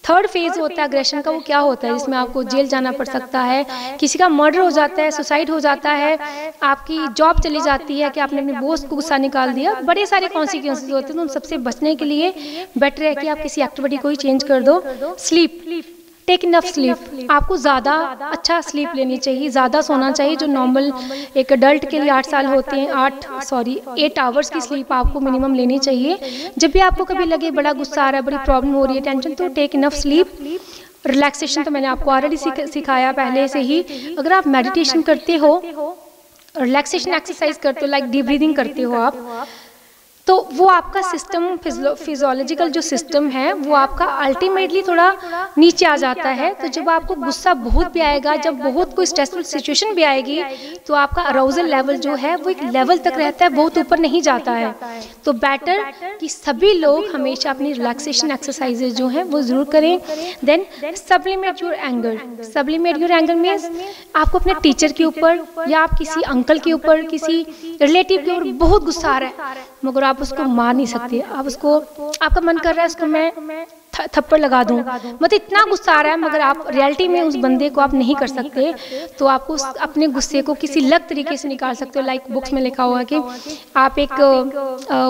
थर्ड फेज होता है एग्रेशन का, वो क्या होता है जिसमें आपको जेल जाना पड़ सकता है, किसी का मर्डर हो जाता है, सुसाइड हो जाता है, आपकी जॉब चली जाती है कि आपने अपने बॉस को गुस्सा निकाल दिया, बड़े सारे कॉन्सिक्वेंसेस होते हैं। तो उन सबसे बचने के लिए बेटर है कि आप किसी एक्टिविटी को ही चेंज कर दो। स्लीप, टेक इनफ स्लीप, आपको ज़्यादा अच्छा स्लीप लेनी चाहिए, ज़्यादा सोना चाहिए। जो नॉर्मल एक अडल्ट के लिए 8 साल होते हैं, 8 आवर्स की स्लीप आपको मिनिमम लेनी चाहिए। जब भी आपको कभी लगे बड़ा गुस्सा आ रहा है, बड़ी प्रॉब्लम हो रही है, टेंशन, तो टेक इनफ स्लीप। रिलैक्सेशन तो मैंने आपको ऑलरेडी सिखाया पहले से ही। अगर आप मेडिटेशन करते हो, रिलैक्सेशन एक्सरसाइज करते हो, लाइक डीप ब्रीदिंग करते हो आप, तो वो आपका सिस्टम, फिजियोलॉजिकल जो सिस्टम है वो आपका अल्टीमेटली थोड़ा नीचे आ जाता है। तो जब आपको गुस्सा बहुत भी आएगा, जब बहुत कोई स्ट्रेसफुल सिचुएशन भी आएगी, तो आपका अराउजल लेवल जो है वो एक लेवल तक रहता है, बहुत ऊपर नहीं जाता है। तो बेटर कि सभी लोग हमेशा अपनी रिलैक्सेशन एक्सरसाइजेज जो हैं वो ज़रूर करें। Then sublimate your anger. Sublimate your anger means आपको अपने टीचर के ऊपर या आप किसी अंकल के ऊपर, किसी रिलेटिव के ऊपर बहुत गुस्सा आ रहा है, मगर आप उसको मार नहीं सकते, आप उसको, आपका मन कर रहा है उसको मैं थप्पड़ लगा दूं, मतलब इतना गुस्सा आ रहा है, मगर आप रियलिटी में उस बंदे को आप नहीं कर सकते। तो आपको अपने गुस्से को किसी अलग तरीके से निकाल सकते हो। लाइक बुक्स में लिखा हुआ है कि आप एक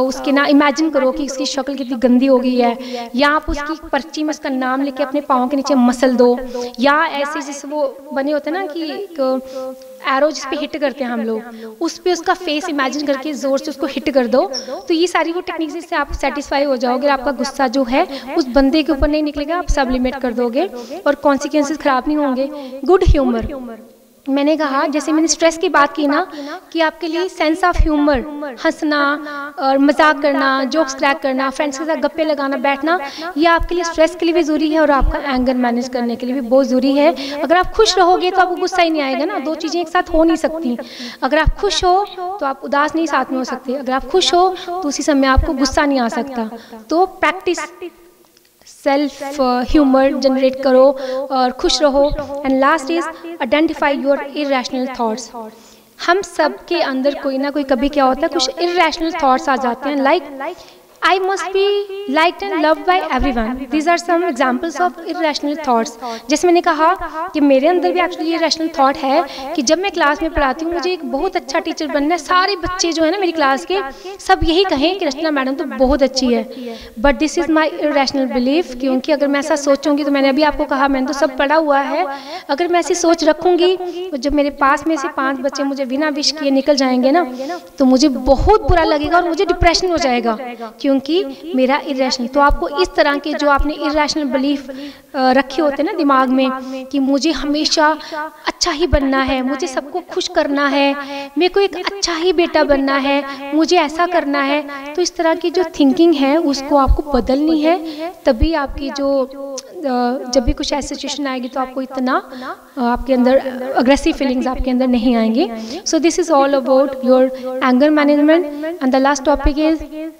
उसके ना इमेजिन करो कि उसकी शक्ल कितनी गंदी हो गई है, या आप उसकी पर्ची में उसका नाम लिख के अपने पाँव के नीचे मसल दो, या ऐसे जैसे वो बने होते हैं ना कि एरो जिस पे हिट करते हैं हम लोग, उस पे उसका फेस इमेजिन करके जोर से उसको हिट कर दो। तो ये सारी वो टेक्निक से आप सेटिस्फाई हो जाओगे, आपका गुस्सा जो है उस बंदे बंदे के ऊपर नहीं निकलेगा, आप सब लिमिट कर दोगे और कॉन्सिक्वेंसेस खराब नहीं होंगे। गुड ह्यूमर, मैंने कहा जैसे मैंने स्ट्रेस की बात की ना कि आपके लिए सेंस ऑफ ह्यूमर, हंसना और मजाक करना, जोक्स क्रैक करना, फ्रेंड्स के साथ गप्पे लगाना, बैठना, ये आपके लिए स्ट्रेस के लिए भी ज़रूरी है और आपका एंगर मैनेज करने के लिए भी बहुत ज़रूरी है। अगर आप खुश रहोगे तो आपको गुस्सा ही नहीं आएगा ना, दो चीज़ें एक साथ हो नहीं सकती। अगर आप खुश हो तो आप उदास नहीं साथ में हो सकते, अगर आप खुश हो तो उसी समय आपको गुस्सा नहीं आ सकता। तो प्रैक्टिस सेल्फ ह्यूमर जनरेट करो और खुश रहो। And last is identify your irrational thoughts. हम सब के अंदर कोई ना कोई कभी क्या होता है, कुछ इरैशनल थॉट्स आ जाते हैं, like I must be liked and loved by everyone. These are some examples of irrational thoughts. जैसे मैंने कहा कि मेरे अंदर भी एक्चुअली irrational thought है कि जब मैं क्लास में पढ़ाती हूँ मुझे एक बहुत अच्छा टीचर बनना है, सारे बच्चे जो है ना मेरी क्लास के सब यही कहें कि रचना मैडम तो बहुत अच्छी है। But this is my irrational belief, क्योंकि अगर मैं ऐसा सोचूंगी तो मैंने अभी आपको कहा मैंने तो सब पढ़ा हुआ है, अगर मैं ऐसी सोच रखूंगी तो जब मेरे पास में से 5 बच्चे मुझे बिना विश किए निकल जाएंगे ना तो मुझे बहुत बुरा लगेगा और मुझे डिप्रेशन हो जाएगा, क्योंकि मेरा इरैशनल। तो आपको इस तरह के जो आपने इरैशनल बिलीफ रखे होते हैं ना दिमाग में कि मुझे हमेशा अच्छा ही बनना है, मुझे सबको खुश करना है, मेरे को एक अच्छा ही बेटा बनना है, मुझे ऐसा करना है, तो इस तरह की जो थिंकिंग है उसको आपको बदलनी है। तभी आपकी जो जब भी कुछ ऐसी सिचुएशन आएगी तो आपको इतना आपके अंदर अग्रेसिव फीलिंग्स आपके अंदर नहीं आएंगे। So this is all about your anger management and the last topic is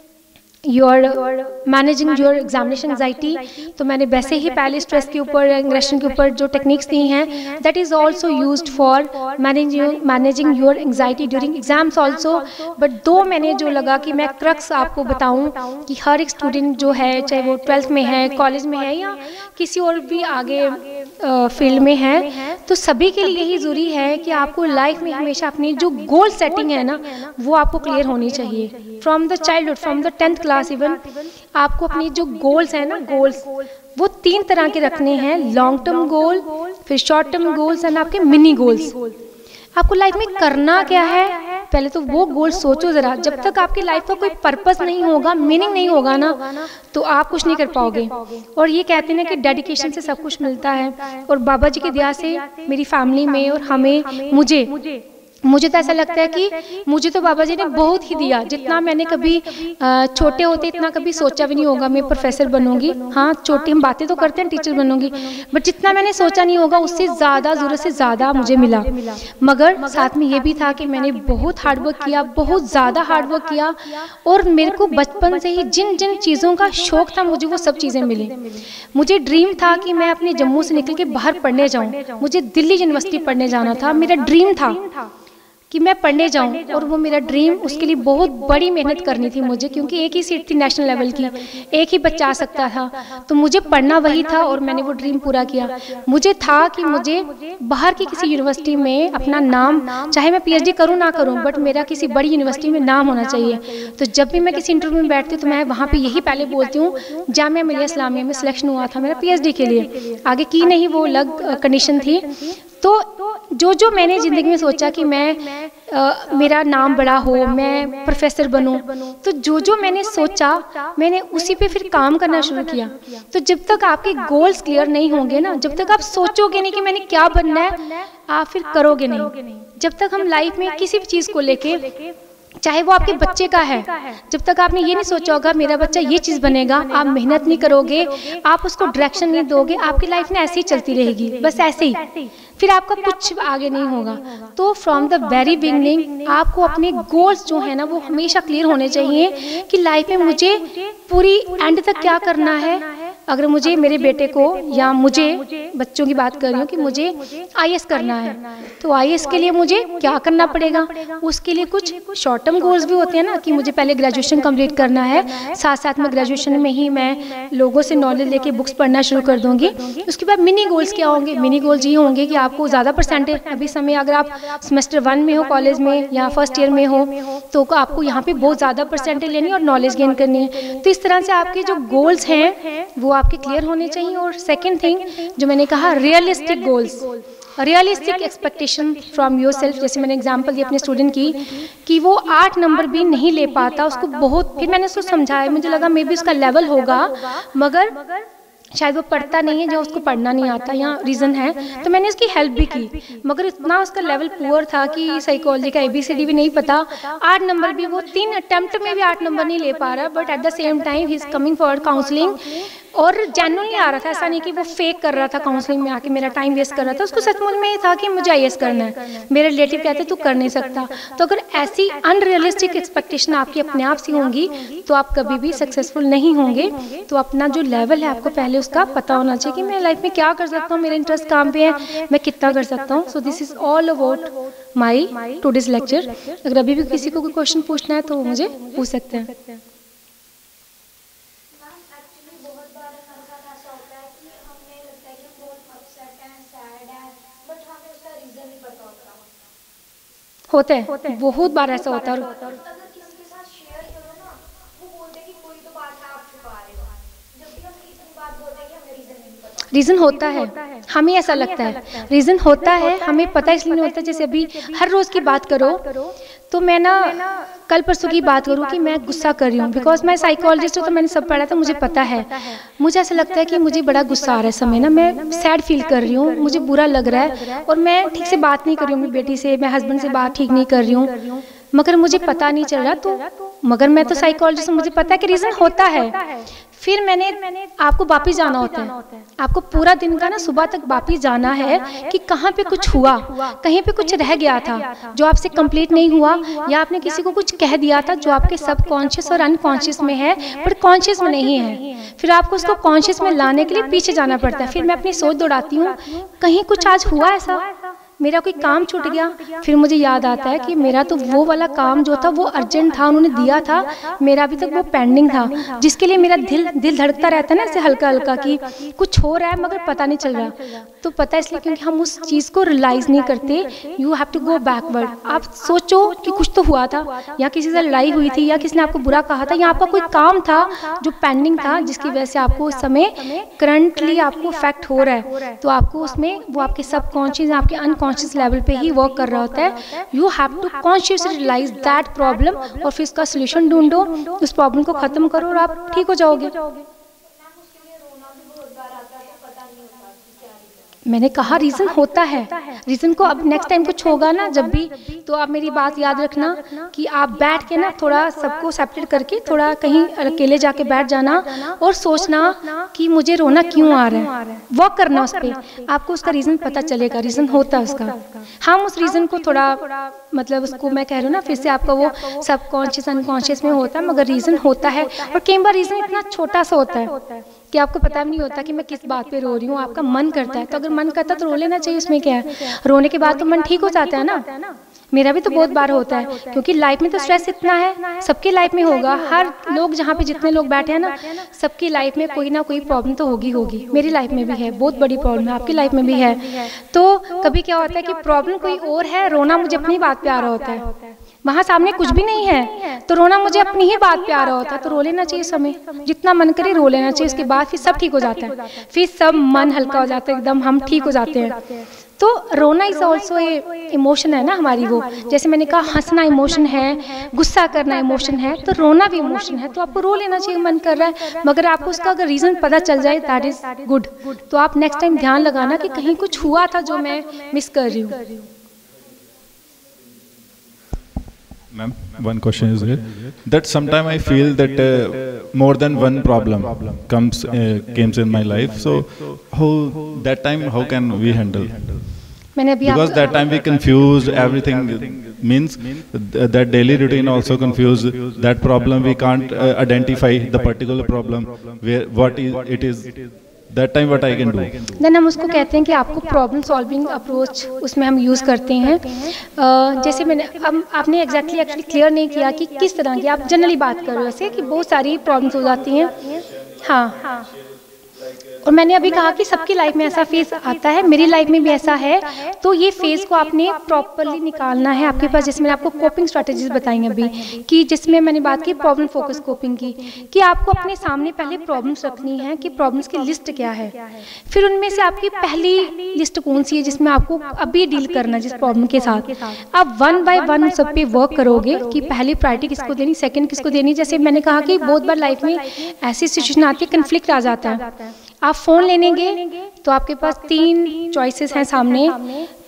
managing your examination anxiety. तो मैंने वैसे ही पहले स्ट्रेस के ऊपर, एग्रेशन के ऊपर जो टेक्निक्स दी हैं, that is also used for managing your anxiety during exams also. But दो मैंने जो लगा कि मैं क्रक्स आपको बताऊं कि हर एक स्टूडेंट जो है, चाहे वो 12th में है, कॉलेज में है या किसी और भी आगे फील्ड में है, तो सभी के लिए यही ज़रूरी है कि आपको लाइफ में हमेशा अपनी जो गोल सेटिंग है ना वो आपको क्लियर होनी चाहिए। From the childhood, from the 10th class even, आपको अपनी जो गोल्स हैं ना, गोल्स वो 3 तरह के रखने हैं, लॉन्ग टर्म गोल, फिर शॉर्ट टर्म गोल्स एंड आपके मिनी गोल्स। आपको लाइफ में करना क्या है पहले तो वो गोल सोचो जरा। जब तक आपकी लाइफ का कोई पर्पस नहीं होगा, मीनिंग नहीं होगा ना, तो आप कुछ नहीं कर पाओगे। और ये कहते हैं ना कि डेडिकेशन से सब कुछ मिलता है, और बाबा जी की दया से मेरी फैमिली में और हमें मुझे तो ऐसा लगता है कि मुझे तो बाबा जी ने बहुत ही दिया। जितना मैंने कभी छोटे होते इतना कभी सोचा भी नहीं होगा मैं प्रोफेसर बनूंगी। हाँ, छोटी हम बातें तो करते हैं टीचर बनूंगी, बट जितना मैंने सोचा नहीं होगा उससे ज़्यादा, ज़रूरत से ज़्यादा मुझे मिला। मगर साथ में ये भी था कि मैंने बहुत हार्डवर्क किया, बहुत ज़्यादा हार्डवर्क किया, और मेरे को बचपन से ही जिन जिन चीज़ों का शौक़ था मुझे वो सब चीज़ें मिली। मुझे ड्रीम था कि मैं अपने जम्मू से निकल के बाहर पढ़ने जाऊँ, मुझे दिल्ली यूनिवर्सिटी पढ़ने जाना था, मेरा ड्रीम था कि मैं पढ़ने जाऊं, और वो मेरा ड्रीम, उसके लिए बहुत बड़ी मेहनत करनी थी मुझे, क्योंकि एक ही सीट थी नेशनल लेवल की, एक ही बच्चा आ सकता था, तो मुझे पढ़ना वही था और मैंने वो ड्रीम पूरा किया। मुझे था कि मुझे बाहर की किसी यूनिवर्सिटी में अपना नाम, चाहे मैं PhD करूँ ना करूँ, बट मेरा किसी बड़ी यूनिवर्सिटी में नाम होना चाहिए। तो जब भी मैं किसी इंटरव्यू में बैठती हूँ तो मैं वहाँ पर यही पहले बोलती हूँ, जामिया मिलिया इस्लामिया में सिलेक्शन हुआ था मेरा PhD के लिए, आगे की नहीं, वो अलग कंडीशन थी। तो जो मैंने ज़िंदगी में सोचा कि मैं मेरा नाम बड़ा हो, मैं प्रोफेसर बनूं, तो जो मैंने सोचा मैंने उसी पे फिर काम करना शुरू किया। तो जब तक आपके गोल्स क्लियर नहीं होंगे ना, जब तक आप सोचोगे नहीं कि मैंने क्या बनना है, आप फिर करोगे नहीं। जब तक हम लाइफ में किसी भी चीज़ को लेके, चाहे वो आपके बच्चे का है, जब तक आपने ये नहीं सोचा होगा मेरा बच्चा ये चीज़ बनेगा, आप मेहनत नहीं करोगे, आप उसको डायरेक्शन नहीं दोगे, आपकी लाइफ में ऐसे ही चलती रहेगी, बस ऐसे ही, फिर आपका कुछ आगे नहीं होगा। तो फ्रॉम द वेरी बिगनिंग आपको अपने गोल्स जो है ना वो हमेशा क्लियर होने चाहिए कि लाइफ में मुझे पूरी एंड तक क्या करना है। अगर मुझे मेरे बेटे को या मुझे, बच्चों की बात कर रही हूँ, कि मुझे IAS करना है, तो IAS के लिए मुझे क्या करना पड़ेगा, उसके लिए कुछ शॉर्ट टर्म गोल्स भी होते हैं ना, कि मुझे पहले ग्रेजुएशन कंप्लीट करना है, साथ साथ में ग्रेजुएशन में ही मैं लोगों से नॉलेज लेके बुक्स पढ़ना शुरू कर दूंगी। उसके बाद मिनी गोल्स क्या होंगे? मिनी गोल्स ये होंगे कि आपको ज़्यादा परसेंटेज, अभी समय अगर आप सेमेस्टर 1 में हो कॉलेज में या फर्स्ट ईयर में हो, तो आपको यहाँ पे बहुत ज़्यादा परसेंटेज लेनी और नॉलेज गेन करनी है। तो इस तरह से आपके जो गोल्स हैं वो आपके क्लियर होने चाहिए। और सेकंड थिंग जो मैंने कहा, realistic goals, realistic expectation from your self. जैसे मैंने एग्जांपल दी अपने स्टूडेंट की कि वो 8 नंबर भी नहीं ले पाता, उसको बहुत, फिर मैंने उसको समझाया, मुझे लगा मे बी उसका लेवल होगा, मगर शायद वो पढ़ता नहीं है या उसको पढ़ना नहीं आता या रीज़न है, तो मैंने उसकी हेल्प भी की, मगर इतना उसका लेवल पुअर था कि साइकोलॉजी का ABCD भी नहीं पता, 8 नंबर भी वो 3 अटेम्प्ट में भी 8 नंबर नहीं ले पा रहा, but at the same time he is coming for counselling और जेन्युइनली आ रहा था, ऐसा नहीं कि वो फेक कर रहा था काउंसलिंग में आके मेरा टाइम वेस्ट कर रहा था, उसको सचमुच में ये था कि मुझे IAS करना है। मेरे रिलेटिव कहते तू कर नहीं सकता। तो अगर ऐसी अनरियलिस्टिक एक्सपेक्टेशन आपकी अपने आप से होंगी तो आप कभी भी सक्सेसफुल नहीं होंगे। तो अपना जो लेवल है आपको पहले उसका पता होना चाहिए कि मैं लाइफ में क्या कर सकता हूँ, मेरे इंटरेस्ट कहाँ पे है, मैं कितना कर सकता हूँ। So this is all about my today's lecture. अगर अभी भी किसी को कोई क्वेश्चन पूछना है तो वो मुझे पूछ सकते हैं। होता है, बहुत बार ऐसा होता है। रीज़न होता है, हमें ऐसा लगता है रीज़न होता है, हमें पता इसलिए नहीं होता। जैसे अभी हर रोज़ की बात करो तो मैं ना कल परसों की बात करूँ कि मैं गुस्सा कर रही हूँ, बिकॉज मैं साइकोलॉजिस्ट हूँ तो मैंने सब पढ़ा था, मुझे पता है। मुझे ऐसा लगता है कि मुझे बड़ा गुस्सा आ रहा है समय ना, मैं सैड फील कर रही हूँ, मुझे बुरा लग रहा है और मैं ठीक से बात नहीं कर रही हूँ अपनी बेटी से, मैं हस्बैंड से बात ठीक नहीं कर रही हूँ, मगर मुझे पता नहीं चल रहा। तो मगर मैं तो साइकोलॉजिस्ट हूँ, मुझे पता है कि रीज़न होता है। फिर मैंने आपको वापिस जाना होता है, आपको पूरा दिन का ना सुबह तक वापिस जाना है कि कहाँ पे कुछ हुआ, कहीं पे कुछ रह गया था जो आपसे कंप्लीट नहीं हुआ, या आपने किसी को कुछ कह दिया था जो आपके सबकॉन्शियस और अनकॉन्शियस में है पर कॉन्शियस में नहीं है। फिर आपको उसको कॉन्शियस में लाने के लिए पीछे जाना पड़ता है। फिर मैं अपनी सोच दौड़ाती हूँ, कहीं कुछ आज हुआ ऐसा, मेरा कोई काम छूट गया। फिर मुझे याद आता है कि मेरा तो वो वाला काम जो था वो अर्जेंट था, उन्होंने दिया था, मेरा अभी तक वो पेंडिंग था, जिसके लिए मेरा दिल धड़कता रहता है ना ऐसे हल्का हल्का कि कुछ हो रहा है मगर पता नहीं चल रहा। तो पता है इसलिए क्योंकि हम उस चीज़ को रियलाइज़ नहीं करते। You have to go backward. आप सोचो कि कुछ तो हुआ था, या किसी से लड़ाई हुई थी, या किसी ने आपको बुरा कहा था, या आपका कोई काम था जो पेंडिंग था जिसकी वजह से आपको उस समय करंटली आपको इफेक्ट हो रहा है। तो आपको उसमें वो आपके सबकॉन्शियस, आपके अनकॉन्शियस लेवल पे ही वर्क कर रहा होता है। You have to consciously realise that problem और फिर उसका सोल्यूशन ढूंढो, उस प्रॉब्लम को खत्म करो और आप ठीक हो जाओगे। मैंने कहा रीज़न होता है, रीज़न को अब नेक्स्ट टाइम कुछ होगा ना जब भी, तो आप मेरी बात याद रखना कि आप बैठ के ना थोड़ा सबको सेपरेट करके थोड़ा कहीं अकेले जाके बैठ जाना और सोचना कि मुझे रोना क्यों आ रहा है, वर्क करना उस पर, आपको उसका रीज़न पता चलेगा। रीज़न होता है उसका, हम उस रीज़न को थोड़ा मतलब उसको मैं कह रही हूँ ना फिर से आपका वो सबकॉन्शियस अनकॉन्शियस में होता है, मगर रीज़न होता है। और कई बार रीज़न इतना छोटा सा होता है कि आपको पता भी नहीं होता कि मैं किस बात पे रो रही हूँ, आपका मन करता है, तो अगर मन करता तो रो लेना चाहिए, उसमें क्या है, रोने के बाद तो मन ठीक हो जाता है ना। मेरा भी तो बहुत बार होता है, क्योंकि लाइफ में तो स्ट्रेस इतना है, सबकी लाइफ में होगा, हर लोग जहाँ पे जितने लोग बैठे हैं ना, सबकी लाइफ में कोई ना कोई प्रॉब्लम तो होगी। मेरी लाइफ में भी है, बहुत बड़ी प्रॉब्लम है, आपकी लाइफ में भी है। तो कभी क्या होता है कि प्रॉब्लम कोई और है, रोना मुझे अपनी बात पे आ रहा होता है, वहाँ सामने कुछ भी नहीं है, तो रोना मुझे अपनी ही बात पे आ रहा होता है, तो रो लेना चाहिए समय, जितना मन करे रो लेना चाहिए। उसके बाद फिर सब ठीक हो जाता है, फिर सब मन हल्का हो जाता है, एकदम हम ठीक हो जाते हैं। तो रोना इज ऑल्सो ए इमोशन है ना हमारी, वो जैसे मैंने कहा हंसना इमोशन है, गुस्सा करना इमोशन है, तो रोना भी इमोशन है। तो आपको रो लेना चाहिए, मन कर रहा है, मगर आपको उसका अगर रीज़न पता चल जाए दैट इज गुड। तो आप नेक्स्ट टाइम ध्यान लगाना कि कहीं कुछ हुआ था जो मैं मिस कर रही हूँ। Ma'am, one question is here that sometimes I feel that more than one problem comes in my life. So how can we handle? Because that time we confused everything, means that daily routine also confused that problem. We can't identify the particular problem where what it is. That time what I can do? Then हम उसको कहते हैं कि आपको प्रॉब्लम सॉल्विंग अप्रोच उसमें हम यूज़ करते हैं। जैसे मैंने आपने एक्चुअली क्लियर नहीं किया कि किस तरह की, आप जनरली बात कर रहे हो ऐसे कि बहुत सारी प्रॉब्लम्स हो जाती हैं। हाँ, और मैंने अभी कहा कि सबकी लाइफ में ऐसा फेज आता है, मेरी लाइफ में भी ऐसा है। तो ये फेज को आपने प्रॉपरली निकालना है आपके पास। जैसे मैंने आपको कोपिंग स्ट्रैटेजीज बताई अभी, कि जिसमें मैंने बात की प्रॉब्लम फोकस कोपिंग की, कि आपको अपने सामने पहले प्रॉब्लम्स रखनी है कि प्रॉब्लम्स की लिस्ट क्या है, फिर उनमें से आपकी पहली लिस्ट कौन सी है जिसमें आपको अभी डील करना है जिस प्रॉब्लम के साथ। आप 1 बाय 1 सब पे वर्क करोगे कि पहली प्रायोरिटी किसको देनी, सेकेंड किसको देनी। जैसे मैंने कहा कि बहुत बार लाइफ में ऐसी सिचुएशन आती है, कन्फ्लिक्ट आ जाता है, आप फ़ोन लेने गए तो आपके पास 3 चॉइसेस हैं सामने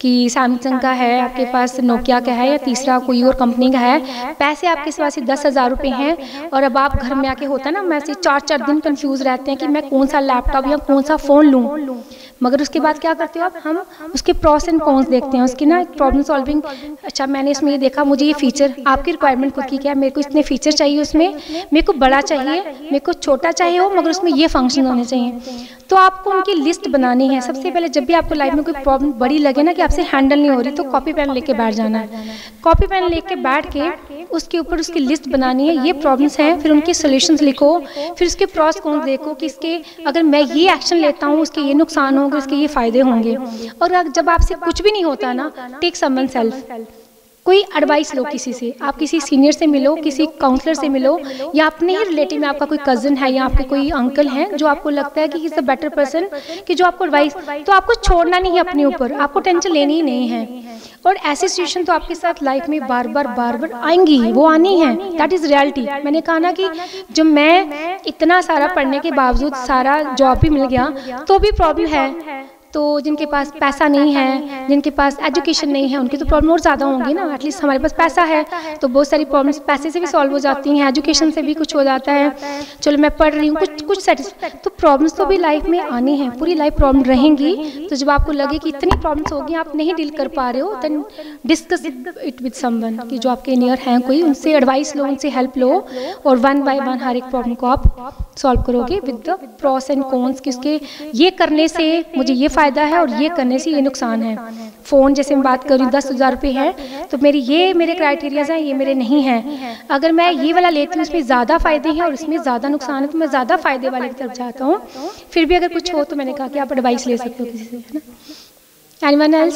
कि सैमसंग का है, आपके पास नोकिया का है, या तीसरा कोई और कंपनी का है। पैसे आपके पास 10,000 रुपये हैं और अब आप घर में आके होता है ना, मैं से 4-4 दिन कंफ्यूज रहते हैं कि मैं कौन सा लैपटॉप या कौन सा फ़ोन लूँ। मगर उसके बाद क्या करते हो आप, हम उसके प्रोस एंड कॉन्स देखते हैं, उसकी ना प्रॉब्लम सॉल्विंग। अच्छा मैंने इसमें ये देखा, मुझे ये फीचर, आपकी रिक्वायरमेंट खुद की क्या है, मेरे को इतने फीचर चाहिए उसमें, मेरे को बड़ा चाहिए, मेरे को छोटा चाहिए हो, मगर उसमें ये फंक्शन होने चाहिए। तो आपको उनकी लिस्ट बनानी है। सबसे पहले जब भी आपको लाइफ में कोई प्रॉब्लम बड़ी लगे ना कि आपसे हैंडल नहीं हो रही, तो कॉपी पेन लेके बैठ जाना है। कॉपी पेन लेके बैठ के उसके ऊपर उसकी लिस्ट बनानी है, ये प्रॉब्लम्स हैं, फिर उनके सॉल्यूशंस लिखो, फिर उसके प्रॉस कॉन्स देखो कि इसके अगर मैं ये एक्शन लेता हूँ उसके ये नुकसान होंगे, उसके ये फ़ायदे होंगे। और जब आपसे कुछ भी नहीं होता ना, टेक समवन सेल्फ, कोई एडवाइस लो किसी से, आप किसी सीनियर से मिलो, किसी काउंसलर से मिलो, या अपने ही रिलेटिव में आपका कोई कज़न है या आपके कोई अंकल हैं जो आपको लगता है कि he is a better person, कि जो आपको एडवाइस, तो आपको छोड़ना नहीं है अपने ऊपर, आपको टेंशन लेनी ही नहीं है। और ऐसी सिचुएशन तो आपके साथ लाइफ में बार बार आएंगी, वो आनी है, दैट इज़ रियलिटी। मैंने कहा ना कि जब मैं इतना सारा पढ़ने के बावजूद सारा जॉब भी मिल गया तो भी प्रॉब्लम है। तो जिनके पास पैसा नहीं है, जिनके पास एजुकेशन नहीं है, उनकी तो प्रॉब्लम और ज़्यादा होंगी ना। एटलीस्ट हमारे पास पैसा है तो बहुत सारी प्रॉब्लम्स पैसे से भी सॉल्व हो जाती हैं, एजुकेशन से भी कुछ हो जाता है, चलो मैं पढ़ रही हूँ, कुछ सेटिस्फाई। तो प्रॉब्लम्स तो भी लाइफ में आनी है, पूरी लाइफ प्रॉब्लम रहेंगी। तो जब आपको लगे कि इतनी प्रॉब्लम्स होगी, आप नहीं डील कर पा रहे हो, then discuss it with someone, कि जो आपके नियर हैं कोई, उनसे एडवाइस लो, उनसे हेल्प लो, और 1 बाय 1 हर एक प्रॉब्लम को आप सॉल्व करोगे with the pros and cons, कि उसके ये करने से मुझे ये फ़ायदा है और ये करने से ये नुकसान है। फ़ोन जैसे मैं बात कर रही हूँ 10,000 रुपये है, तो मेरे क्राइटेरियाज हैं, ये मेरे नहीं हैं। अगर मैं ये वाला लेती हूँ, इसमें ज़्यादा फ़ायदे हैं और इसमें ज़्यादा नुकसान है, तो मैं ज़्यादा फ़ायदे वाले की तरफ जाता हूँ। फिर भी अगर कुछ हो तो मैंने कहा कि आप एडवाइस ले सकते हो किसी से, है ना। Anyone else?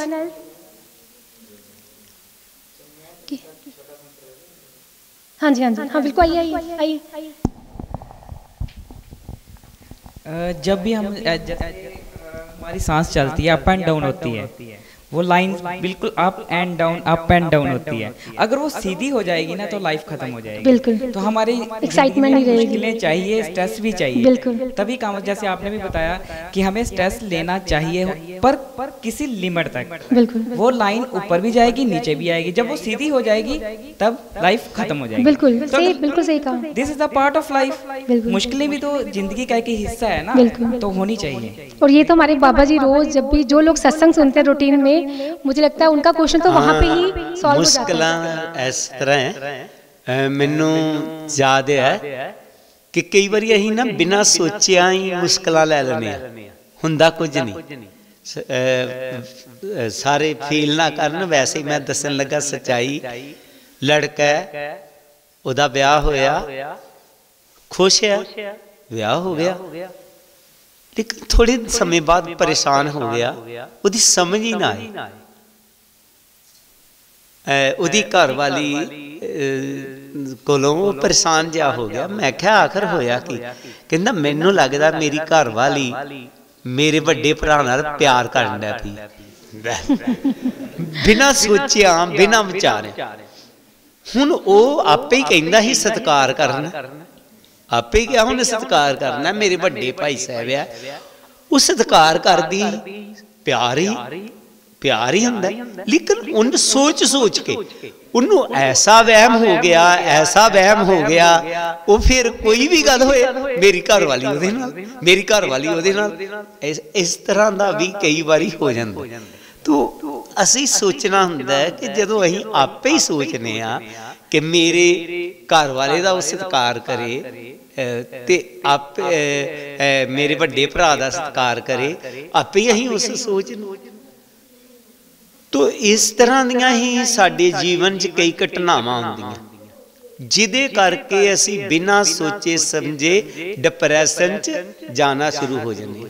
हाँ जी, हाँ जी, हाँ बिल्कुल, आइए आइए। जब भी हम हमारी सांस चलती है, अप एंड डाउन होती है, वो लाइन बिल्कुल अप एंड डाउन होती है। अगर वो सीधी हो जाएगी ना तो लाइफ खत्म हो जाएगी। बिल्कुल। तो हमारी एक्साइटमेंट नहीं रहेगी, मुश्किलें चाहिए, स्ट्रेस भी चाहिए, बिल्कुल, तभी काम। जैसे आपने भी बताया कि हमें स्ट्रेस लेना चाहिए, पर किसी लिमिट तक। बिल्कुल। वो लाइन ऊपर भी जाएगी, नीचे भी आएगी। जब वो सीधी हो जाएगी तब लाइफ खत्म हो जाएगी। बिल्कुल सही, बिल्कुल सही कहा। This is the part of life. मुश्किलें भी तो जिंदगी का एक हिस्सा है ना, तो होनी चाहिए। और ये तो हमारे बाबा जी रोज जब भी जो लोग सत्संग सुनते हैं रूटीन में, मुझे लगता है उनका क्वेश्चन तो वहाँ पे ही सॉल्व हो जाता है। इस तरह है, मैनू याद है कि कई बार असीं ना बिना सोचिया ही मुश्किलां लै लैंदे आ, हुंदा कुछ नहीं। सारे फील ना करन, वैसे ही मैं दसन लगा सच्चाई। लड़का है, उहदा ब्याह होया, खुश है, ब्याह हो गया, लेकिन थोड़े समय बाद परेशान हो गया, उहदी समझ ही ना आई। उहदी घर वाली कोलों परेशान जिहा हो गया। मैं क्या आखिर होया कि, कहंदा मैनू लगदा मेरी घर वाली मेरे वड्डे भरा नाल प्यार करन लग पई। बिना सोचिया, बिना विचारे। हुण ओह आपे ही कहंदा ही सत्कार करना, आपे ही क्या हुण सत्कार करना, मेरे वड्डे भाई साहब है, वो सत्कार करदी, प्यार ही हुंदा। लेकिन उन सोच के उन्नू ऐसा वहम हो गया, वो फिर कोई भी गल होए, मेरी घरवाली उहदे नाल, मेरी घरवाली उहदे नाल, इस तरह दा भी कई बारी हो जांदा। तो असीं सोचना हुंदा है कि जदों असीं आपे ही सोचने आ कि मेरे घर वाले दा सत्कार करे, ते आप मेरे वड्डे भरा दा सत्कार करे, आपे ही असीं उस सोच नूं। तो इस तरह दियां ही साडे जीवन च कई घटनावां हुंदियां जिहदे करके असीं बिना सोचे समझे डिप्रैशन च जाना शुरू हो जांदे।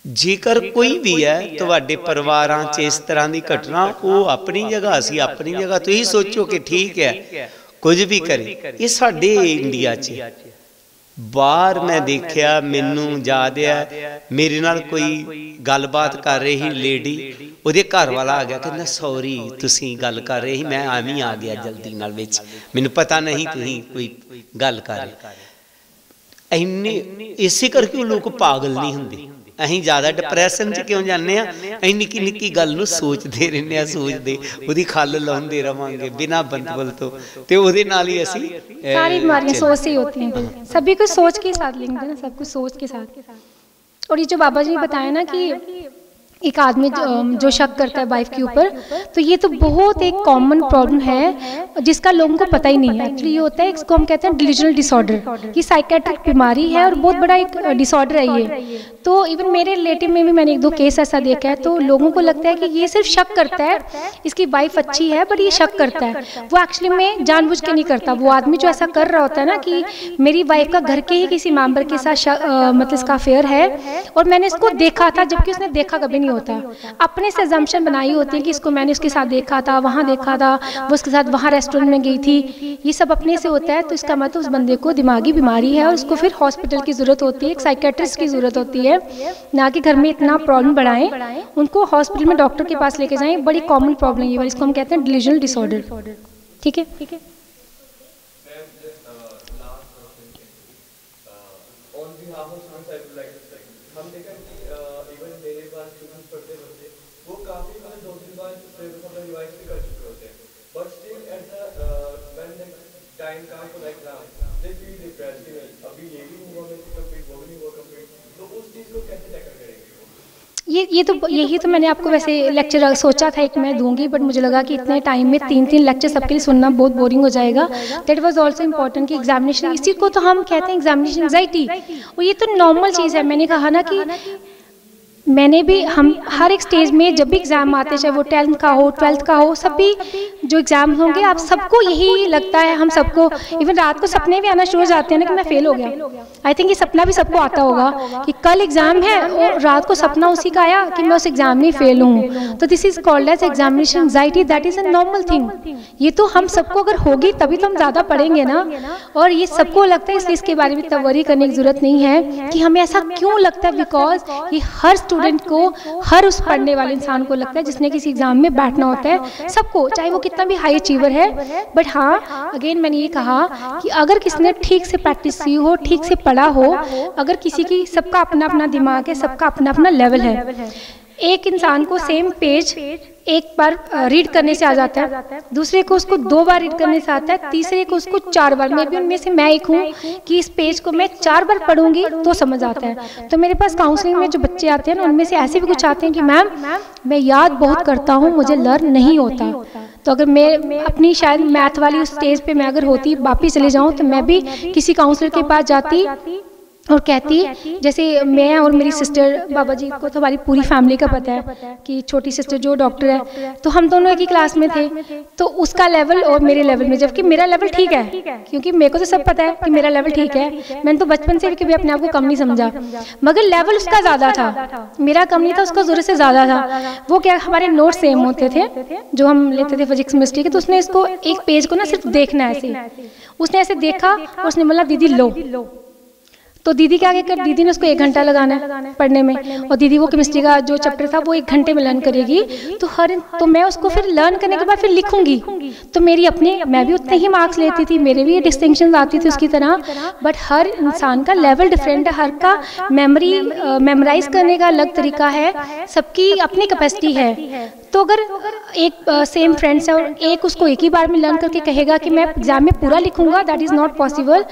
जेकर कोई भी है तुहाडे परिवारां च इस तरह की घटना, वो अपनी जगह, असीं अपनी जगह। तुसीं सोचो कि ठीक है कुछ भी करे, ये साडे इंडिया च। बाहर मैं देखिया, मैनू याद है मेरे नाल कोई गलबात कर रही लेडी, उहदे घर वाला आ गया, कहंदा सॉरी तुसीं गल कर रहे, मैं आम ही आ गया जल्दी नाल विच, मैनू पता नहीं तुसीं कोई गल कर रहे। ਇੰਨੇ ਇਸੇ ਕਰਕੇ ਲੋਕ ਪਾਗਲ ਨਹੀਂ ਹੁੰਦੇ। ਅਸੀਂ ਜ਼ਿਆਦਾ ਡਿਪਰੈਸ਼ਨ 'ਚ ਕਿਉਂ ਜਾਂਦੇ ਆ? ਅਸੀਂ ਨਿੱਕੀ ਨਿੱਕੀ ਗੱਲ ਨੂੰ ਸੋਚਦੇ ਰਹਿੰਦੇ ਆ, ਸੋਚਦੇ ਉਹਦੀ ਖੱਲ ਲਾਉਂਦੇ ਰਵਾਂਗੇ ਬਿਨਾਂ ਬੰਦਬਲ ਤੋਂ, ਤੇ ਉਹਦੇ ਨਾਲ ही ਅਸੀਂ सारी बीमारियां सोच से ही होती हैं। सभी कुछ सोच के साथ लिंक है ना, सब कुछ सोच के साथ। और ये जो बाबा जी ने बताया ना कि एक आदमी जो शक करता है वाइफ के ऊपर, तो ये तो बहुत एक कॉमन प्रॉब्लम है जिसका लोगों को पता ही नहीं है। एक्चुअली ये होता है, इसको हम कहते हैं डिलीजनल डिसऑर्डर, ये साइकेट्रिक बीमारी है और बहुत बड़ा एक डिसऑर्डर है ये। तो इवन मेरे रिलेटिव में भी मैंने 1-2 केस ऐसा देखा है। तो लोगों को लगता है कि ये सिर्फ शक करता है, इसकी वाइफ अच्छी है बट ये शक करता है, वो एक्चुअली में जानबूझ के नहीं करता। वो आदमी जो ऐसा कर रहा होता है ना कि मेरी वाइफ का घर के ही किसी मेंबर के साथ मतलब इसका अफेयर है और मैंने इसको देखा था, जबकि उसने देखा कभी नहीं होता। अपने से अजम्पशन बनाई होती है कि इसको मैंने उसके साथ देखा था, वहाँ देखा था, वो उसके साथ वहाँ रेस्टोरेंट में गई थी, ये सब अपने से होता है। तो इसका मतलब उस बंदे को दिमागी बीमारी है और उसको फिर हॉस्पिटल की ज़रूरत होती है, एक साइकेट्रिस्ट की ज़रूरत होती है। ना कि घर में इतना प्रॉब्लम बढ़ाएं, उनको हॉस्पिटल में डॉक्टर के पास लेके जाएं। बड़ी कॉमन प्रॉब्लम ये वाली, इसको हम कहते हैं डिलीजनल डिसऑर्डर। ठीक है, ठीक है। ये तो यही तो मैंने आपको वैसे लेक्चर सोचा था एक मैं दूंगी, बट मुझे लगा कि इतने टाइम में 3-3 लेक्चर सबके लिए सुनना बहुत बोरिंग हो जाएगा। दैट वाज आल्सो इम्पोर्टेंट कि एग्जामिनेशन, इसी को तो हम कहते हैं एग्जामिनेशन एंजाइटी, और ये तो नॉर्मल चीज़ है। मैंने कहा ना कि मैंने भी, हम हर एक स्टेज में जब भी एग्ज़ाम आते हैं, चाहे वो 10th का हो 12th का हो, सभी जो एग्ज़ाम होंगे आप सबको यही लगता है, हम सबको इवन रात को सपने भी आना शुरू हो जाते हैं ना कि मैं फ़ेल हो गया। आई थिंक ये सपना भी सबको आता होगा कि कल एग्ज़ाम है और रात को सपना उसी का आया कि मैं उस एग्ज़ाम में फ़ेल हूँ। तो this is called as examination anxiety, that is a normal thing. ये तो हम सबको अगर होगी तभी तो हम ज़्यादा पढ़ेंगे ना, और ये सबको लगता है, इसलिए इसके बारे में इतना वरी करने की ज़रूरत नहीं है कि हमें ऐसा क्यों लगता है। बिकॉज ये हर स्टूडेंट को, हर उस पढ़ने वाले इंसान को लगता है जिसने किसी एग्जाम में बैठना होता है, सबको, चाहे वो कितना भी हाई अचीवर है। बट हाँ, अगेन मैंने ये कहा कि अगर किसने ठीक से प्रैक्टिस की हो, ठीक से पढ़ा हो, अगर किसी की, सबका अपना अपना दिमाग है, सबका अपना अपना लेवल है। एक इंसान को सेम पेज एक बार रीड करने से आ जाता है, दूसरे को उसको 2 बार रीड करने से आता है, तीसरे को उसको 4 बार। मैं भी उनमें से मैं एक हूँ कि इस पेज को मैं 4 बार पढ़ूंगी तो समझ आता है। तो मेरे पास काउंसलिंग में जो बच्चे आते हैं ना, उनमें से ऐसे भी कुछ आते हैं कि मैम मैं याद बहुत करता हूँ, मुझे लर्न नहीं होता। तो अगर मैं अपनी शायद मैथ वाली उस स्टेज पे मैं अगर होती, वापिस चले जाऊँ, तो मैं भी किसी काउंसलर के पास जाती और कहती, जैसे मैं और मेरी सिस्टर, बाबा जी को तो हमारी पूरी फैमिली का पता है कि छोटी सिस्टर जो डॉक्टर है, तो हम दोनों एक ही क्लास में थे। तो उसका लेवल और मेरे लेवल में, जबकि मेरा लेवल ठीक है, क्योंकि मेरे को तो सब पता है कि मेरा लेवल ठीक है, मैंने तो बचपन से भी कभी अपने आप को कम नहीं समझा, मगर लेवल उसका ज़्यादा था, मेरा कम नहीं था, उसका ज़रूरत से ज़्यादा था। वो क्या, हमारे नोट सेम होते थे जो हम लेते थे फिजिक्स केमिस्ट्री के। तो उसने इसको एक पेज को ना सिर्फ देखना है ऐसे, उसने ऐसे देखा और उसने बोला दीदी लो। तो दीदी क्या कर, दीदी ने उसको 1 घंटा लगाना है पढ़ने में, और दीदी वो केमिस्ट्री का जो चैप्टर था वो 1 घंटे में लर्न करेगी। तो मैं उसको फिर लर्न करने के बाद फिर लिखूंगी, तो मेरी अपने, मैं भी उतने ही मार्क्स लेती थी, मेरे भी डिस्टिंक्शन आती थी उसकी तरह। बट हर इंसान का लेवल डिफरेंट है, हर का मेमोराइज करने का अलग तरीका है, सबकी अपनी कैपेसिटी है। तो अगर एक सेम फ्रेंड्स है और एक उसको एक ही बार में लर्न करके कहेगा कि मैं एग्जाम में पूरा लिखूंगा, दैट इज़ नॉट पॉसिबल।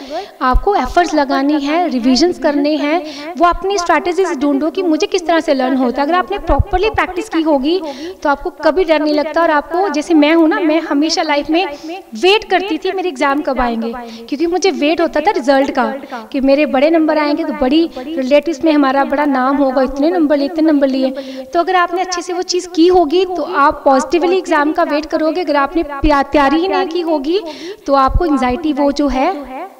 आपको एफर्ट्स लगानी है, रिविजन्स करने हैं, वो अपनी स्ट्रैटेजीज ढूंढो कि मुझे किस तरह से लर्न होता है। अगर आपने प्रॉपरली प्रैक्टिस की होगी तो आपको कभी डर नहीं लगता। और आपको, जैसे मैं हूँ ना, मैं हमेशा लाइफ में वेट करती थी मेरे एग्जाम कब आएंगे, क्योंकि मुझे वेट होता था रिजल्ट का कि मेरे बड़े नंबर आएंगे तो बड़ी रिलेटिव्स में हमारा बड़ा नाम होगा, इतने नंबर लिए, इतने नंबर लिए। तो अगर आपने अच्छे से वो चीज़ की होगी तो आप पॉजिटिवली एग्जाम का वेट करोगे। अगर आपने तैयारी ही नहीं की होगी तो आपको एंजाइटी वो जो है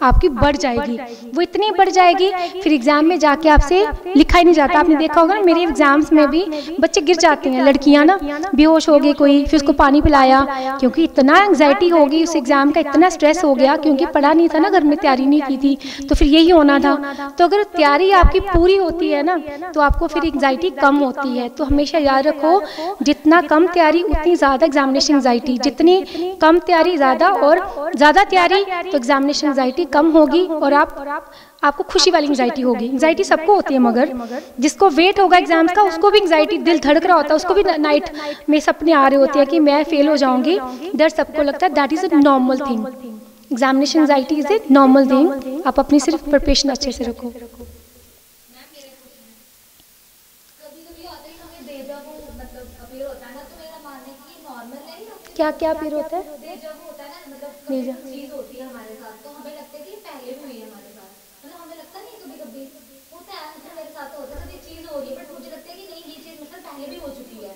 आपकी बढ़ जाएगी, वो इतनी बढ़ जाएगी फिर एग्जाम में जाके आपसे लिखा ही नहीं जाता। आपने देखा होगा ना, मेरे एग्जाम्स में भी बच्चे गिर जाते हैं, लड़कियां ना बेहोश हो गई कोई, फिर उसको पानी पिलाया, क्योंकि इतना एंजाइटी हो गई, उस एग्जाम का इतना स्ट्रेस हो गया, क्योंकि पढ़ा नहीं था ना, घर में तैयारी नहीं की थी, तो फिर यही होना था। तो अगर तैयारी आपकी पूरी होती है ना तो आपको फिर एंजाइटी कम होती है। तो हमेशा याद रखो, जितना कम तैयारी उतनी ज़्यादा एग्जामिनेशन एंजाइटी, जितनी कम तैयारी ज़्यादा, और ज़्यादा तैयारी तो एग्जामिनेशन एंजाइटी कम होगी और आपको खुशी वाली एंग्जाइटी होगी। एंग्जाइटी सबको होती है, मगर जिसको वेट होगा एग्जाम्स का उसको भी एंग्जाइटी, दिल धड़क रहा होता है, उसको भी नाइट में सपने आ रहे होते हैं कि मैं फेल हो जाऊंगी, डर सबको लगता है। That is a normal thing. Examination anxiety is a normal thing. आप अपनी सिर्फ प्रिपरेशन अच्छे से रखो। क्या क्या पीर होता है? डेजा चीज होती है हमारे साथ, तो हमें लगता है कि पहले भी हुई है हमारे साथ, मतलब हमें लगता नहीं कभी कभी होता है, मतलब मेरे साथ तो होता है, कभी चीज हो रही है बट मुझे लगता है कि नहीं ये चीज मतलब पहले भी हो चुकी है।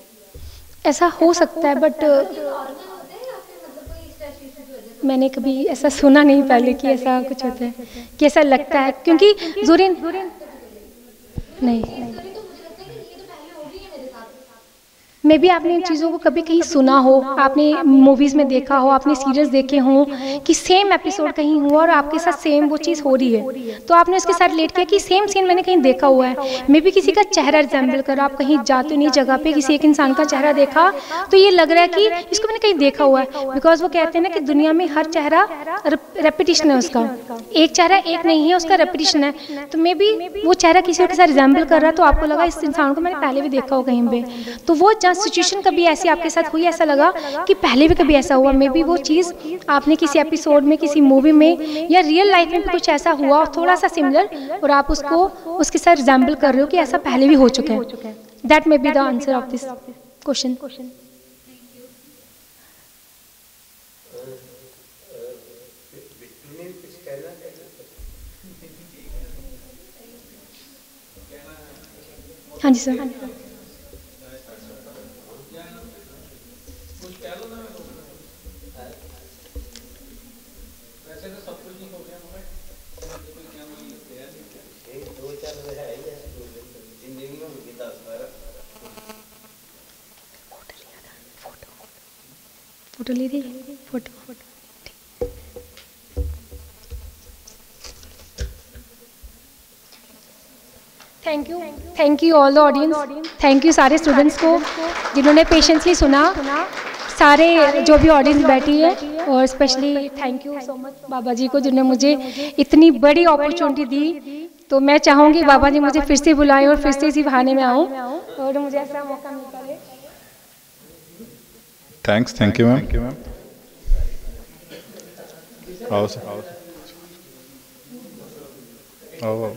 ऐसा हो सकता है, बट मैंने कभी ऐसा सुना नहीं पहले कि ऐसा कुछ होता है, कि ऐसा लगता है, क्योंकि ज़ुरिन नहीं, मे भी आपने इन चीज़ों को कभी कहीं सुना हो, आपने मूवीज़ में देखा हो, आपने सीरियल्स देखे हों कि सेम एपिसोड कहीं हुआ और आपके साथ सेम वो चीज़ हो रही है, तो आपने उसके साथ रिलेट किया कि सेम सीन मैंने कहीं देखा हुआ है। मे भी किसी का चेहरा रिजेंबल कर, आप कहीं जाते नहीं जगह पे किसी एक इंसान का चेहरा देखा तो ये लग रहा है कि इसको मैंने कहीं देखा हुआ है, बिकॉज वो कहते हैं ना कि दुनिया में हर चेहरा रेपिटेशन है, उसका एक चेहरा एक नहीं है, उसका रेपिटेशन है। तो मे भी वो चेहरा किसी के साथ रिजेंबल कर रहा है, तो आपको लगा इस इंसान को मैंने पहले भी देखा हो कहीं पे, तो वो सिचुएशन कभी ऐसी आपके साथ हुई, ऐसा लगा कि पहले भी कभी ऐसा हुआ। मे बी वो चीज़ आपने किसी एपिसोड में, किसी मूवी में या रियल लाइफ में भी कुछ ऐसा हुआ थोड़ा सा सिमिलर, और आप उसको उसके साथ रिजेंबल कर रहे हो कि ऐसा पहले भी हो चुका है। That may be the answer of this question. हाँ जी सर। फोटो ले दी, photo. Thank you all the audience, thank you सारे स्टूडेंट्स को जिन्होंने पेशेंसली सुना, सारे जो भी ऑडियंस बैठी है, और specially thank you so much Baba ji को जिन्होंने मुझे इतनी बड़ी अपॉर्चुनिटी दी। तो मैं चाहूँगी बाबा जी मुझे फिर से बुलाएं और फिर से इसी बहाने में आऊँ और मुझे ऐसा मौका मिलता है। Thank you ma'am. आओ सर, आओ।